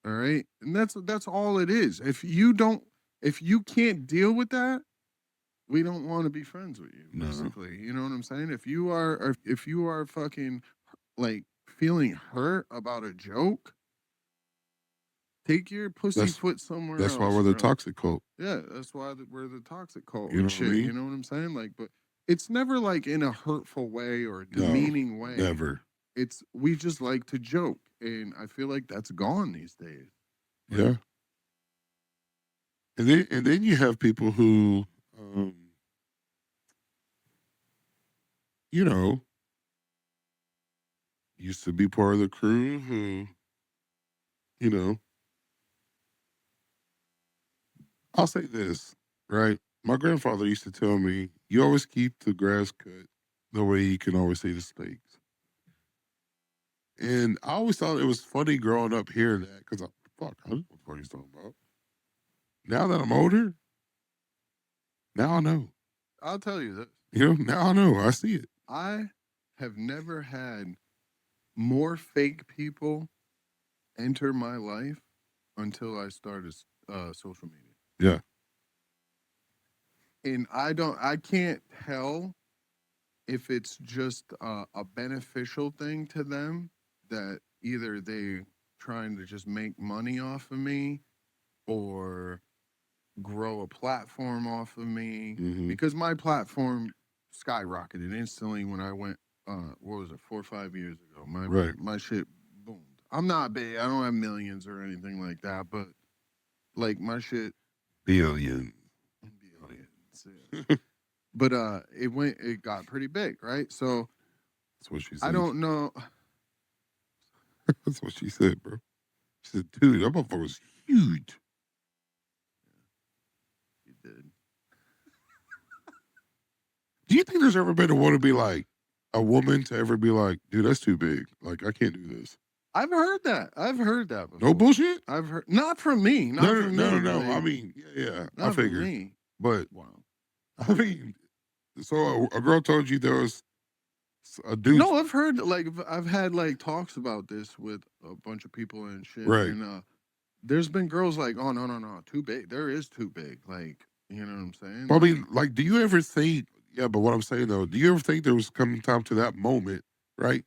All right? And that's all it is. If you can't deal with that, we don't want to be friends with you, basically. You know what I'm saying? If you are fucking like feeling hurt about a joke, take your pussyfoot somewhere else. That's why we're the toxic cult. Yeah, that's why we're the toxic cult. You know what I mean? You know what I'm saying? Like, but it's never like in a hurtful way or a demeaning way. Never. We just like to joke, and I feel like that's gone these days. Yeah. And then you have people who, you know, used to be part of the crew who, you know, I'll say this, right? My grandfather used to tell me, you always keep the grass cut the way you can always see the snakes. And I always thought it was funny growing up hearing that because I don't know what he's talking about. Now that I'm older, now I know. I'll tell you this. You know, now I know. I see it. I have never had more fake people enter my life until I started social media. Yeah. And I can't tell if it's just a beneficial thing to them that either they trying to just make money off of me or grow a platform off of me, because my platform skyrocketed instantly when I went, 4 or 5 years ago. My shit boomed. I'm not big. I don't have millions or anything like that, but like my shit. Billions. Yeah. But it got pretty big, right? So that's what she said. I don't know. That's what she said, bro. She said, dude, that motherfucker was huge. You did. Do you think there's ever been a woman to ever be like, dude, that's too big. Like, I can't do this. I've heard that before. No bullshit? I've heard, not from me. No. I mean, yeah. I figured. Me. But, wow. I mean, so a girl told you there was a dude. No, I've heard, like, I've had, like, talks about this with a bunch of people and shit. Right. And there's been girls like, oh, no, too big. There is too big. Like, you know what I'm saying? I mean, like, do you ever think, but what I'm saying, though, do you ever think there was coming time to that moment, right?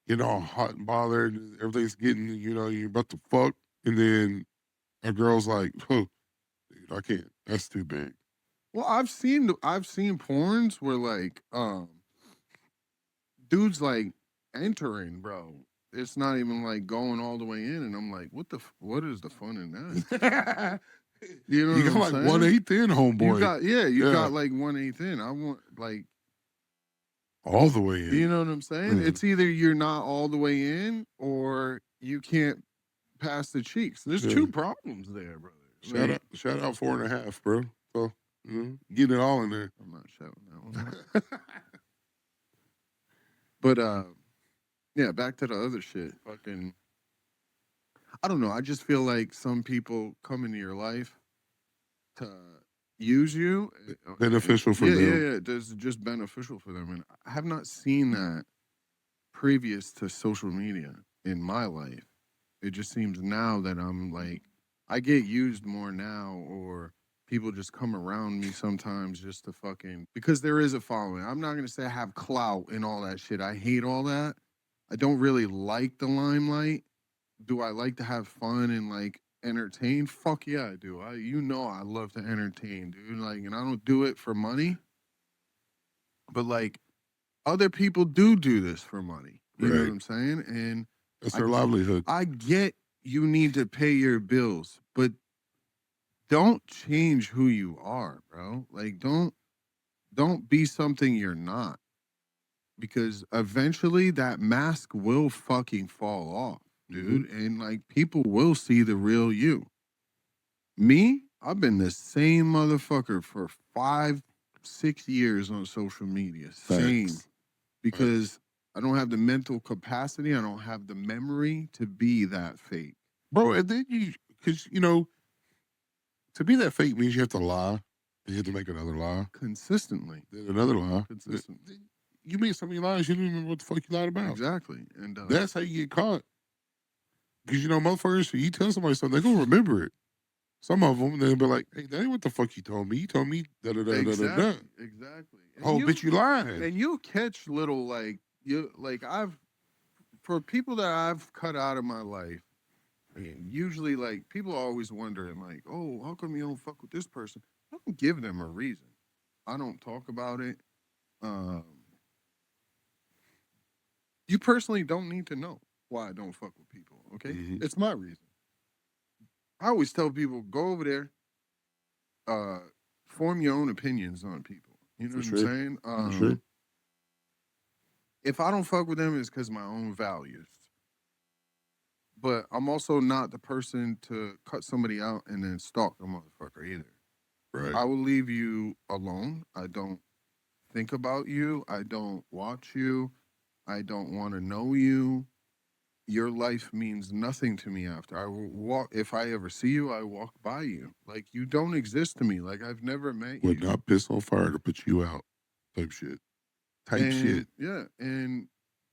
You know, hot and bothered, and everything's getting, you know, you're about to fuck, and then a girl's like, oh, dude, I can't. That's too big. Well, I've seen porns where like dudes like entering, bro. It's not even like going all the way in, and I'm like, what is the fun in that? You know, you got like 1/8 in, homeboy. You got like 1/8 in. I want like all the way in. You know what I'm saying? It's either you're not all the way in, or you can't pass the cheeks. There's two problems there, brother. Shout out 4.5, bro. So get it all in there. I'm not shouting that one. But yeah, back to the other shit. Fucking, I don't know. I just feel like some people come into your life to use you. Beneficial for them. Yeah. It's just beneficial for them. And I have not seen that previous to social media in my life. It just seems now that I'm like, I get used more now, or people just come around me sometimes just to fucking, because there is a following. I'm not going to say I have clout and all that shit. I hate all that. I don't really like the limelight. Do I like to have fun and like entertain? Fuck yeah, I do. I love to entertain, dude. Like, and I don't do it for money. But like, other people do this for money. You know what I'm saying? And it's their livelihood. I get you need to pay your bills, but don't change who you are, bro. Like, don't be something you're not. Because eventually that mask will fucking fall off, dude. And like, people will see the real you. Me, I've been the same motherfucker for 5-6 years on social media. Same. Because I don't have the mental capacity. I don't have the memory to be that fake. Bro, and then because, to be that fake means you have to lie. You have to make another lie. Consistently. Then another lie. Consistently. You made so many lies, you don't even remember what the fuck you lied about. Exactly. And that's how you get caught. Because, motherfuckers, you tell somebody something, they're going to remember it. Some of them, they'll be like, hey, that ain't what the fuck you told me. You told me da-da-da-da-da-da. Exactly. Oh, bitch, you lying. And you'll catch little, for people that I've cut out of my life, and usually, like, people are always wondering, like, oh, how come you don't fuck with this person? I don't give them a reason. I don't talk about it. You personally don't need to know why I don't fuck with people, okay? It's my reason. I always tell people, go over there, form your own opinions on people. You know what I'm saying? Sure. If I don't fuck with them, it's because of my own values. But I'm also not the person to cut somebody out and then stalk a motherfucker either. Right. I will leave you alone. I don't think about you. I don't watch you. I don't want to know you. Your life means nothing to me after. I will walk. If I ever see you, I walk by you. Like, you don't exist to me. Like, I've never met you. Would not piss on fire to put you out. Type shit. Yeah, and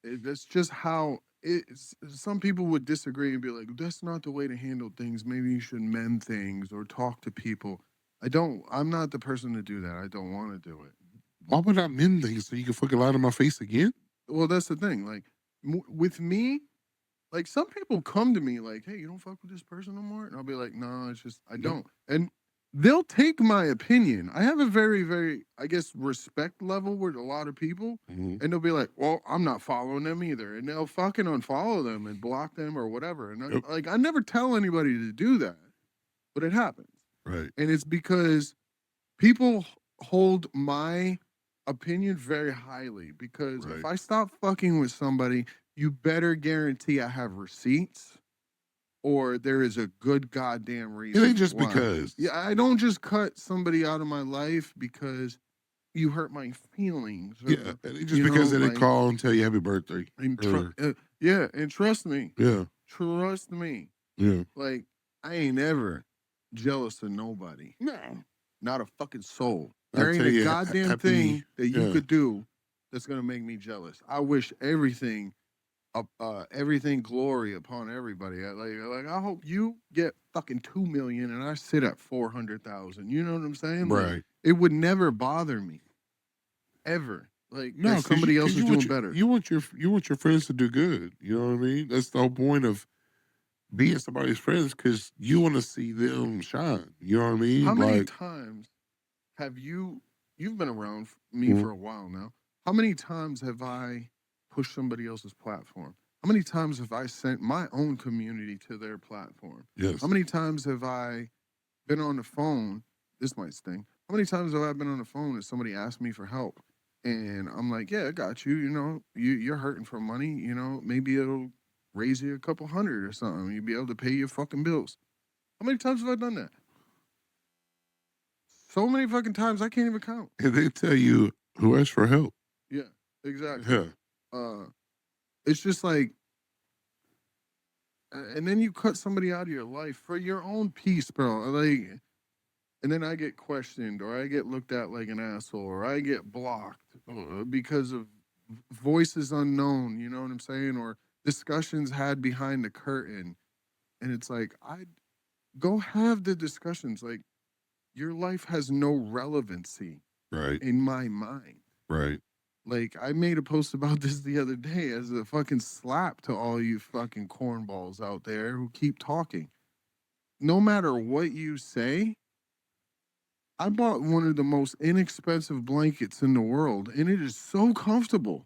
that's just how it is. Some people would disagree and be like, that's not the way to handle things. Maybe you should mend things or talk to people. I'm not the person to do that. I don't want to do it. Why would I mend things so you can fucking lie to my face again? Well, that's the thing. Like, with me, like, some people come to me like, hey, you don't fuck with this person no more? And I'll be like, no, it's just, I don't. And they'll take my opinion. I have a very, very, I guess, respect level with a lot of people. And they'll be like, well, I'm not following them either. And they'll fucking unfollow them and block them or whatever. And I never tell anybody to do that, but it happens. Right. And it's because people hold my opinion very highly, because if I stop fucking with somebody, you better guarantee I have receipts, or there is a good goddamn reason. It ain't just because. Yeah, I don't just cut somebody out of my life because you hurt my feelings. Or, yeah, it ain't just because they didn't call and tell you happy birthday. And and trust me. Yeah. Trust me. Yeah. Like, I ain't ever jealous of nobody. No. Not a fucking soul. There ain't a goddamn thing that you could do that's gonna make me jealous. I wish everything glory upon everybody. Like I hope you get fucking 2 million and I sit at 400,000. You know what I'm saying? Right. Like, it would never bother me, ever. Like, no, somebody else is doing better. You want your friends to do good. You know what I mean? That's the whole point of being somebody's friends, because you want to see them shine. You know what I mean? How many times you've been around me for a while now. How many times have I pushed somebody else's platform? How many times have I sent my own community to their platform? Yes. How many times have I been on the phone? This might sting. How many times have I been on the phone and somebody asked me for help? And I'm like, yeah, I got you. You know, you're hurting for money. You know, maybe it'll raise you a couple hundred or something. You'll be able to pay your fucking bills. How many times have I done that? So many fucking times I can't even count. And they tell you who asked for help. Yeah, exactly. Yeah. It's just like, and then you cut somebody out of your life for your own peace, bro. Like, and then I get questioned, or I get looked at like an asshole, or I get blocked because of voices unknown. You know what I'm saying? Or discussions had behind the curtain, and it's like, I go have the discussions. Like, your life has no relevancy, right, in my mind. Right. Like, I made a post about this the other day as a fucking slap to all you fucking cornballs out there who keep talking. No matter what you say, I bought one of the most inexpensive blankets in the world, and it is so comfortable.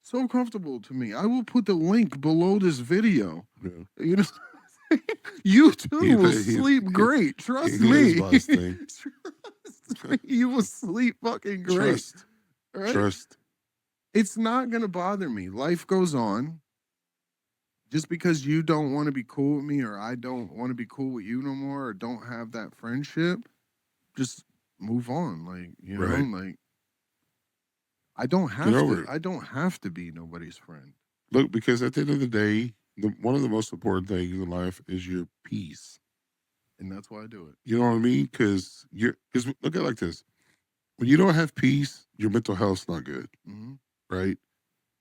So comfortable to me. I will put the link below this video. Yeah. You know, you too will sleep great. Trust me. You will sleep fucking great. Trust. Right? Trust. It's not going to bother me. Life goes on. Just because you don't want to be cool with me, or I don't want to be cool with you no more, or don't have that friendship, just move on. Like, you know, like, I don't have to be nobody's friend. Look, because at the end of the day, one of the most important things in life is your peace. And that's why I do it. You know what I mean? Because look at it like this. When you don't have peace, your mental health's not good. Mm-hmm. Right?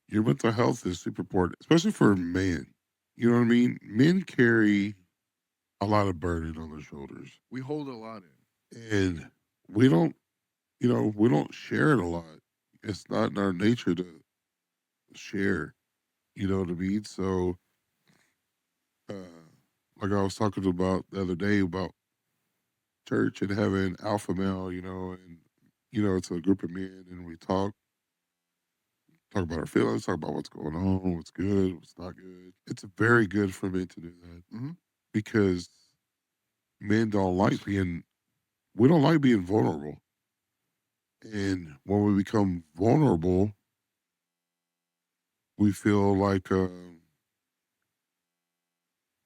Your mental health is super important, especially for men. You know what I mean? Men carry a lot of burden on their shoulders. We hold a lot in. And we don't share it a lot. It's not in our nature to share. You know what I mean? So, like I was talking about the other day about church and having alpha male, and, it's a group of men and we talk about our feelings, talk about what's going on, what's good, what's not good. It's very good for men to do that because men don't like being vulnerable. And when we become vulnerable, we feel like a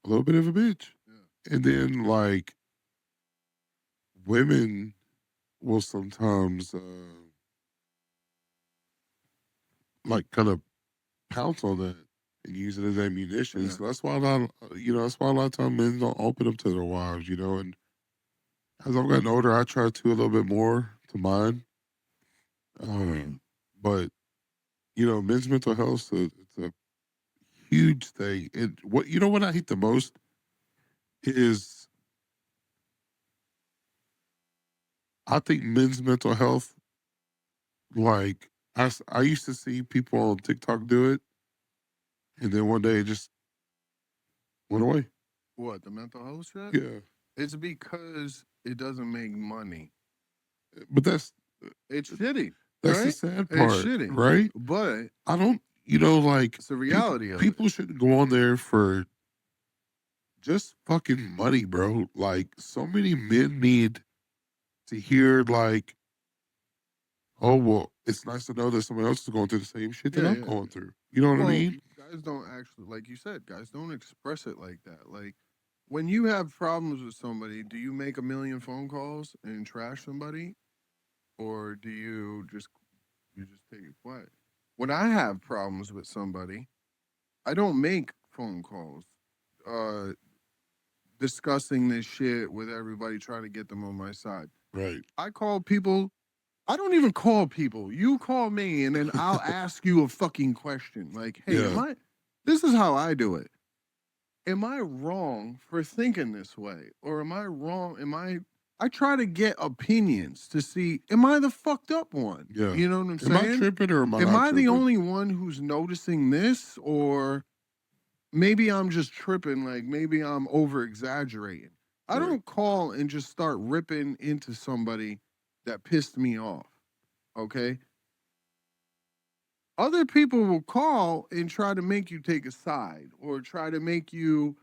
little bit of a bitch. Yeah. And then, like, women will sometimes, kind of pounce on that and use it as ammunition. Yeah. So that's why a lot of times men don't open up to their wives, and as I've gotten older, I try to a little bit more to mine. But, men's mental health, it's a huge thing. And what I hate the most is I think men's mental health, like, I used to see people on TikTok do it, and then one day it just went away. What, the mental health shit? Yeah. It's because it doesn't make money. But it's shitty. That's right? the sad part, it's shitty. Right? But I don't, it's the reality of it. People shouldn't go on there for just fucking money, bro. Like, so many men need to hear, like, oh, well, it's nice to know that somebody else is going through the same shit that I'm going through. You know what I mean? Guys don't actually, like you said, guys don't express it like that. Like, when you have problems with somebody, do you make a million phone calls and trash somebody? Or do you just take it quiet? When I have problems with somebody, I don't make phone calls discussing this shit with everybody, trying to get them on my side. Right. I call people. I don't even call people. You call me, and then I'll ask you a fucking question. Like, hey, this is how I do it. Am I wrong for thinking this way? Or am I wrong? I try to get opinions to see, am I the fucked up one? Yeah. You know what I'm saying? Am I tripping or am I not Am I the tripping? only one who's noticing this? Or maybe I'm just tripping, like maybe I'm over exaggerating. I don't call and just start ripping into somebody that pissed me off. Okay? Other people will call and try to make you take a side or try to make you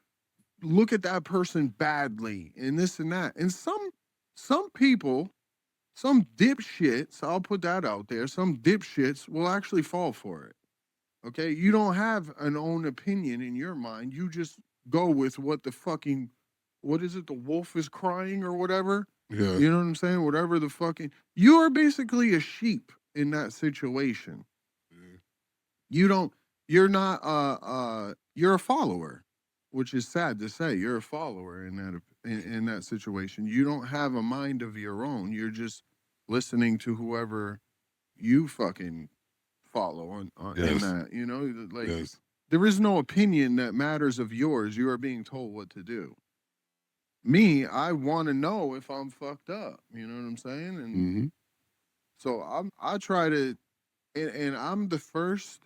look at that person badly and this and that. And some people, some dipshits, I'll put that out there, some dipshits will actually fall for it. Okay? You don't have an own opinion in your mind. You just go with what the fucking, what is it? The wolf is crying or whatever. Yeah. You know what I'm saying? Whatever the fucking, you are basically a sheep in that situation. Yeah. You're not, you're a follower, which is sad to say. You're a follower in that situation. You don't have a mind of your own. You're just listening to whoever you fucking follow on in that, you know, like there is no opinion that matters of yours. You are being told what to do. Me, I want to know if I'm fucked up. You know what I'm saying? And so I try to, and I'm the first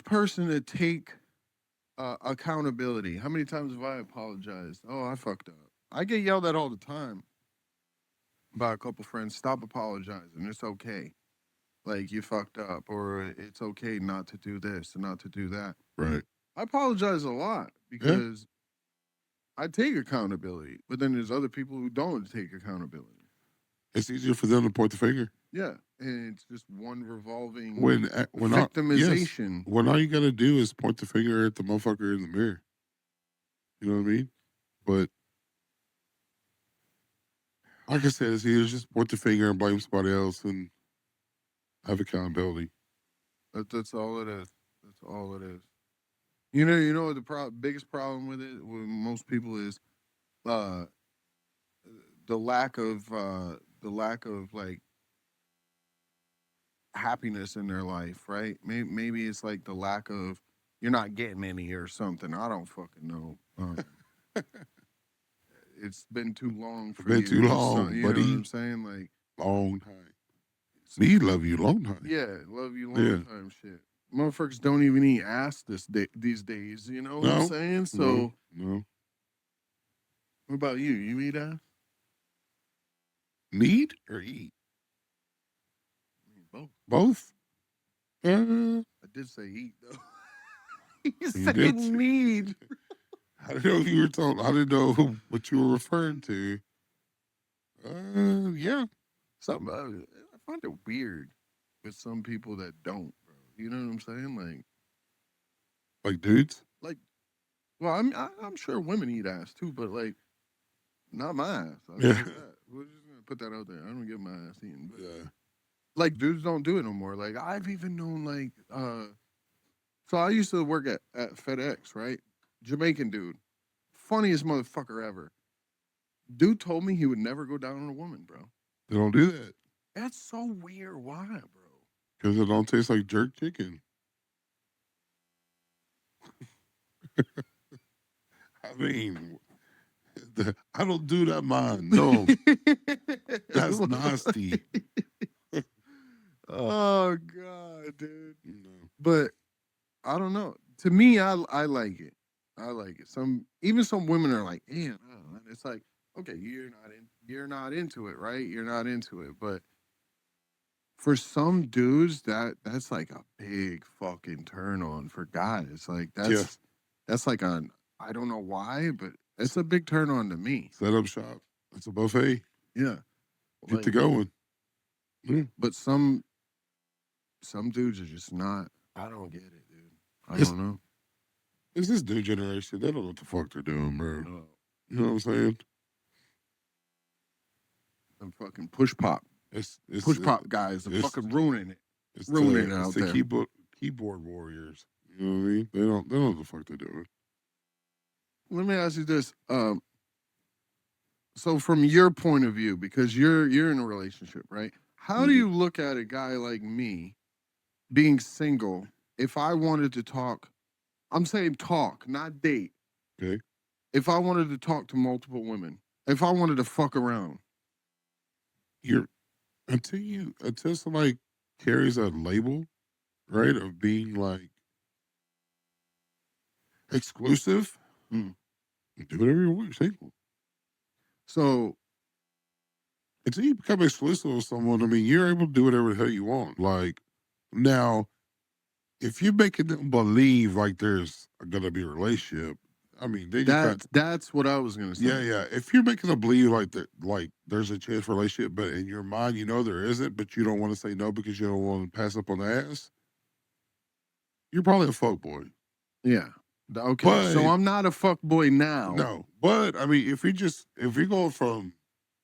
person to take accountability. How many times have I apologized? Oh, I fucked up. I get yelled at all the time by a couple friends. Stop apologizing. It's okay. Like, you fucked up, or it's okay not to do this and not to do that. Right. I apologize a lot because I take accountability, but then there's other people who don't take accountability. It's easier for them to point the finger. Yeah, and it's just one revolving victimization. When all you got to do is point the finger at the motherfucker in the mirror. You know what I mean? But like I said, it's easier to just point the finger and blame somebody else and have accountability. That's all it is. That's all it is. You know what the biggest problem with it, with most people, is the lack of like happiness in their life, right? Maybe it's like the lack of, you're not getting any or something. I don't fucking know. It's been too long for you. It's been too long, you buddy. Know what I'm saying? Like, long time. Me love you long time. Yeah, love you long time shit. Motherfuckers don't even eat ass these days, you know what I'm saying? So, no. What about you? You eat ass? Need or eat? Both. Both? I did say eat, though. You said need. I didn't know if you were talking. I didn't know what you were referring to. Yeah. Something. I find it weird with some people that don't, bro. You know what I'm saying? Like dudes? Like, well, I'm sure women eat ass too, but like, not my ass. We're just gonna put that out there. I don't get my ass eaten. But, like, dudes don't do it no more. Like, I've even known, like, so I used to work at FedEx, right? Jamaican dude. Funniest motherfucker ever. Dude told me he would never go down on a woman, bro. They don't do that. That's so weird. Why, bro? Because it don't taste like jerk chicken. I mean, I don't do that, man. No. That's nasty. Oh, God, dude. No. But I don't know. To me, I like it. I like it. Even some women are like, damn. It's like, okay, you're not into it, right? You're not into it. But for some dudes, that's like a big fucking turn on for guys. Like, that's like I don't know why, but it's a big turn on to me. Set up shop. It's a buffet. Yeah. Get to going. Yeah. But some dudes are just not. I don't get it, dude. I don't know. It's this new generation. They don't know what the fuck they're doing, bro. No. You know what I'm saying? Them fucking push pop. It's push pop guys are fucking ruining it. It's ruining it out there. The keyboard warriors. You know what I mean? They don't know what the fuck they're doing. Let me ask you this. So from your point of view, because you're in a relationship, right? How do you look at a guy like me being single if I wanted to talk? I'm saying talk, not date. Okay. If I wanted to talk to multiple women, if I wanted to fuck around. Until somebody carries a label, right, of being like exclusive, do whatever you want, you're single. So until you become exclusive with someone, I mean, you're able to do whatever the hell you want. Like, now, if you're making them believe like there's gonna be a relationship, I mean, that's what I was gonna say. Yeah. If you're making them believe like there's a chance for a relationship, but in your mind you know there isn't, but you don't want to say no because you don't want to pass up on the ass, you're probably a fuckboy. Yeah. Okay. So I'm not a fuckboy now. No, but I mean, if you're going from,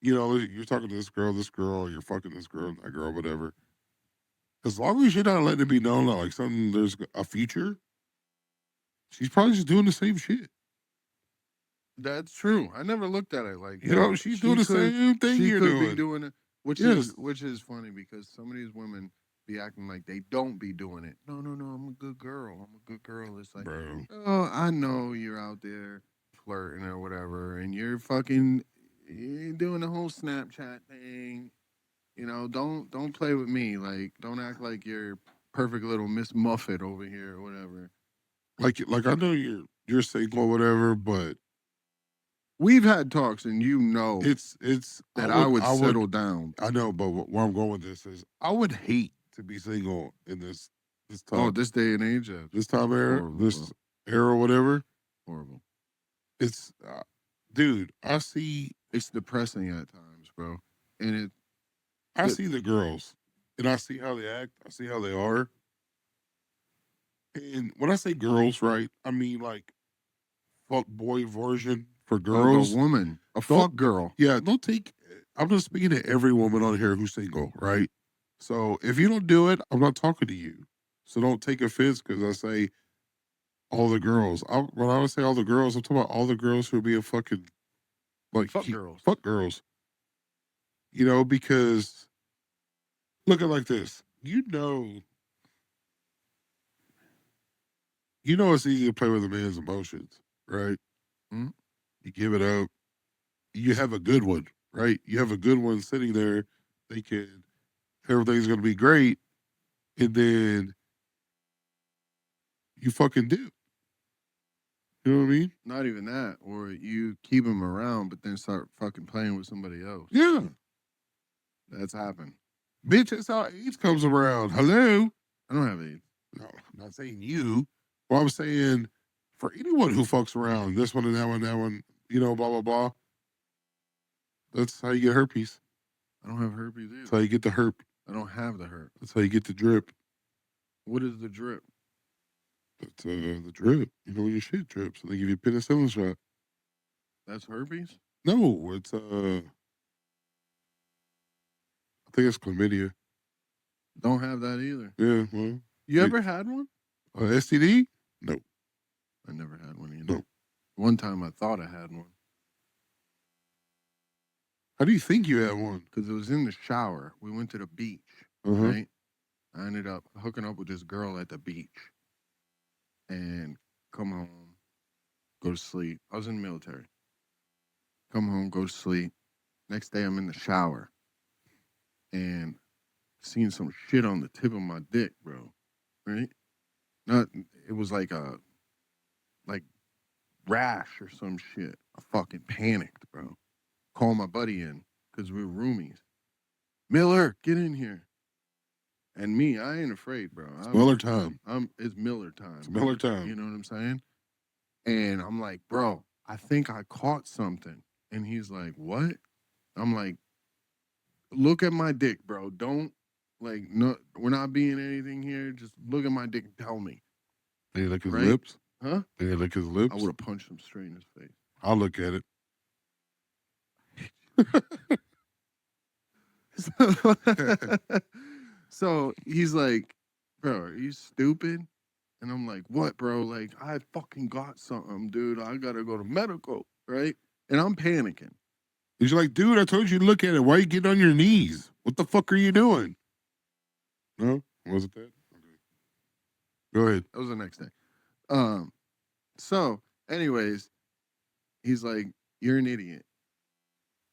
you're talking to this girl, you're fucking this girl, that girl, whatever. As long as you're not letting it be known that like something there's a future, she's probably just doing the same shit. That's true. I never looked at it like she's doing the same thing you're doing. She could be doing it, which is funny because some of these women be acting like they don't be doing it. No, I'm a good girl. It's like, bro, oh, I know you're out there flirting or whatever, and you're doing the whole Snapchat thing. Don't play with me. Like, don't act like you're perfect little Miss Muffet over here or whatever. Like I know you're single or whatever, but we've had talks, and it's that I would settle down. I know, but where I'm going with this is I would hate to be single in this time. Oh, this day and age, this time era, horrible, era, or whatever. Horrible. It's, dude. I see. It's depressing at times, bro. And I see the girls, and I see how they act. I see how they are. And when I say girls, right, I mean like fuck boy version for girls. A woman, a fuck girl. Yeah, I'm just speaking to every woman on here who's single, right? So if you don't do it, I'm not talking to you. So don't take offense because I say all the girls. When I say all the girls, I'm talking about all the girls who are being fucking like fuck girls. Fuck girls. Because look at it like this. It's easy to play with a man's emotions, right? Mm-hmm. You give it up. You have a good one, right? You have a good one sitting there thinking everything's going to be great, and then you fucking do. You know what I mean? Not even that. Or you keep him around, but then start fucking playing with somebody else. Yeah. That's happened. Bitch, that's how AIDS comes around. Hello? I don't have AIDS. No, I'm not saying you. Well, I'm saying for anyone who fucks around, this one and that one, blah, blah, blah. That's how you get herpes. I don't have herpes either. That's how you get the herp. I don't have the herp. That's how you get the drip. What is the drip? That's the drip. When your shit drips, so they give you a penicillin shot. That's herpes? No, it's I think it's chlamydia. Don't have that either. Yeah, well. You ever had one? STD? No. I never had one either. No. One time I thought I had one. How do you think you had one? Because it was in the shower. We went to the beach, right? I ended up hooking up with this girl at the beach. And come home, go to sleep. I was in the military. Come home, go to sleep. Next day I'm in the shower. And seen some shit on the tip of my dick, bro. Right? It was like a rash or some shit. I fucking panicked, bro. Called my buddy in because we were roomies. Miller, get in here. And me, I ain't afraid, bro. It's Miller time. It's Miller time. It's Miller time. You know what I'm saying? And I'm like, bro, I think I caught something. And he's like, what? I'm like, look at my dick, bro. Don't, no, we're not being anything here. Just look at my dick and tell me. Did he lick his lips? Huh? Did he lick his lips? I would have punched him straight in his face. I'll look at it. So he's like, bro, are you stupid? And I'm like, what, bro? Like, I fucking got something, dude. I got to go to medical, right? And I'm panicking. He's like, dude, I told you to look at it. Why are you getting on your knees? What the fuck are you doing? No? Was it that? Okay. Go ahead. That was the next day. So, anyways, he's like, you're an idiot.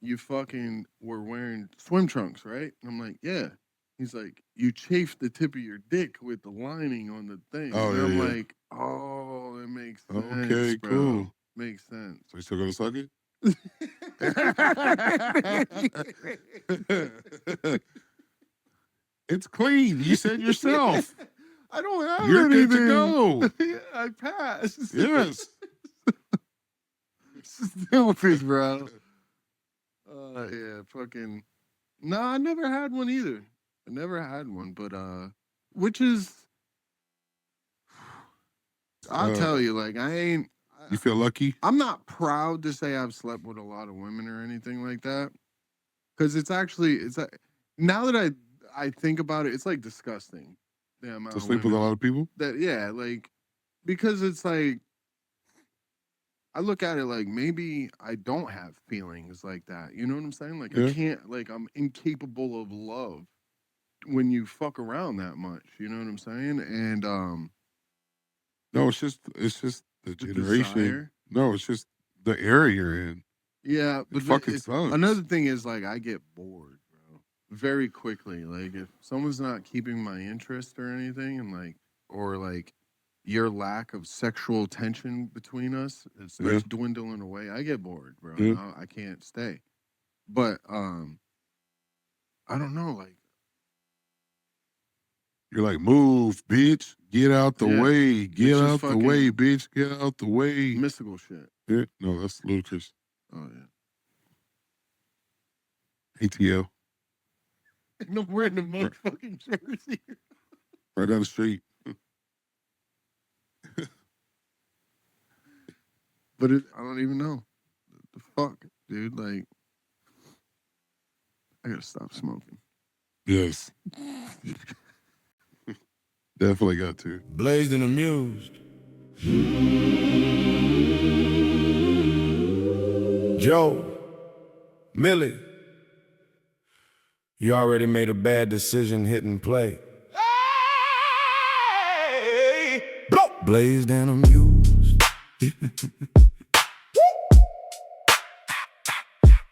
You fucking were wearing swim trunks, right? And I'm like, yeah. He's like, you chafed the tip of your dick with the lining on the thing. Oh, and yeah, I'm like, oh, it makes sense. Okay, bro. cool. Makes sense. So you still gonna suck it? It's clean. You said yourself. I don't have You're anything. good to go. I passed. Yes. Stupid, bro. Yeah, fucking. No, I never had one either. I never had one, but which is, I'll tell you, like I ain't. You feel lucky? I'm not proud to say I've slept with a lot of women or anything like that, because it's now that I think about it, it's like disgusting. The amount To of sleep with a lot of people? like because it's like I look at it like maybe I don't have feelings like that. You know what I'm saying? Like I can't, like I'm incapable of love when you fuck around that much. You know what I'm saying? And no, it's just the generation. Desire. No, it's just the area you're in. Yeah, but fucking sucks. Another thing is like I get bored, bro, very quickly. Like if someone's not keeping my interest or anything, and like or like your lack of sexual tension between us starts dwindling away, I get bored, bro. Yeah. I can't stay. But I don't know, like you're like, move, bitch. Get out the way. Get out the way, bitch. Get out the way. Mystical shit. Yeah. No, that's ludicrous. Oh yeah. ATL. And I'm wearing the motherfucking jersey. Right down the street. But I don't even know. The fuck, dude? Like, I gotta stop smoking. Yes. Definitely got to. Blazed and Amused. Joe, Millie, you already made a bad decision hitting play. Hey, blow. Blazed and Amused.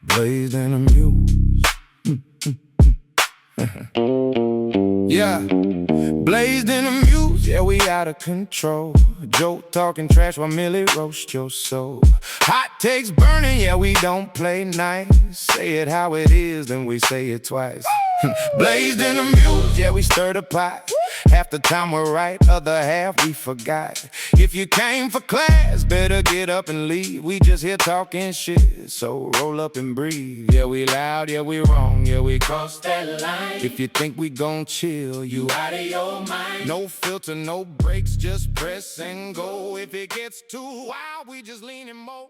Blazed and Amused. Yeah. Blazed and Amused, yeah, we out of control. Joe talking trash while Millie roast your soul. Hot takes burning, yeah, we don't play nice. Say it how it is, then we say it twice. Blazed and Amused, yeah, we stir the pot. Half the time we're right, other half we forgot. If you came for class, better get up and leave. We just here talking shit, so roll up and breathe. Yeah, we loud, yeah, we wrong, yeah, we cross that line. If you think we gon' chill, you out of your mind. No filter, no brakes, just press and go. If it gets too wild, we just lean and more.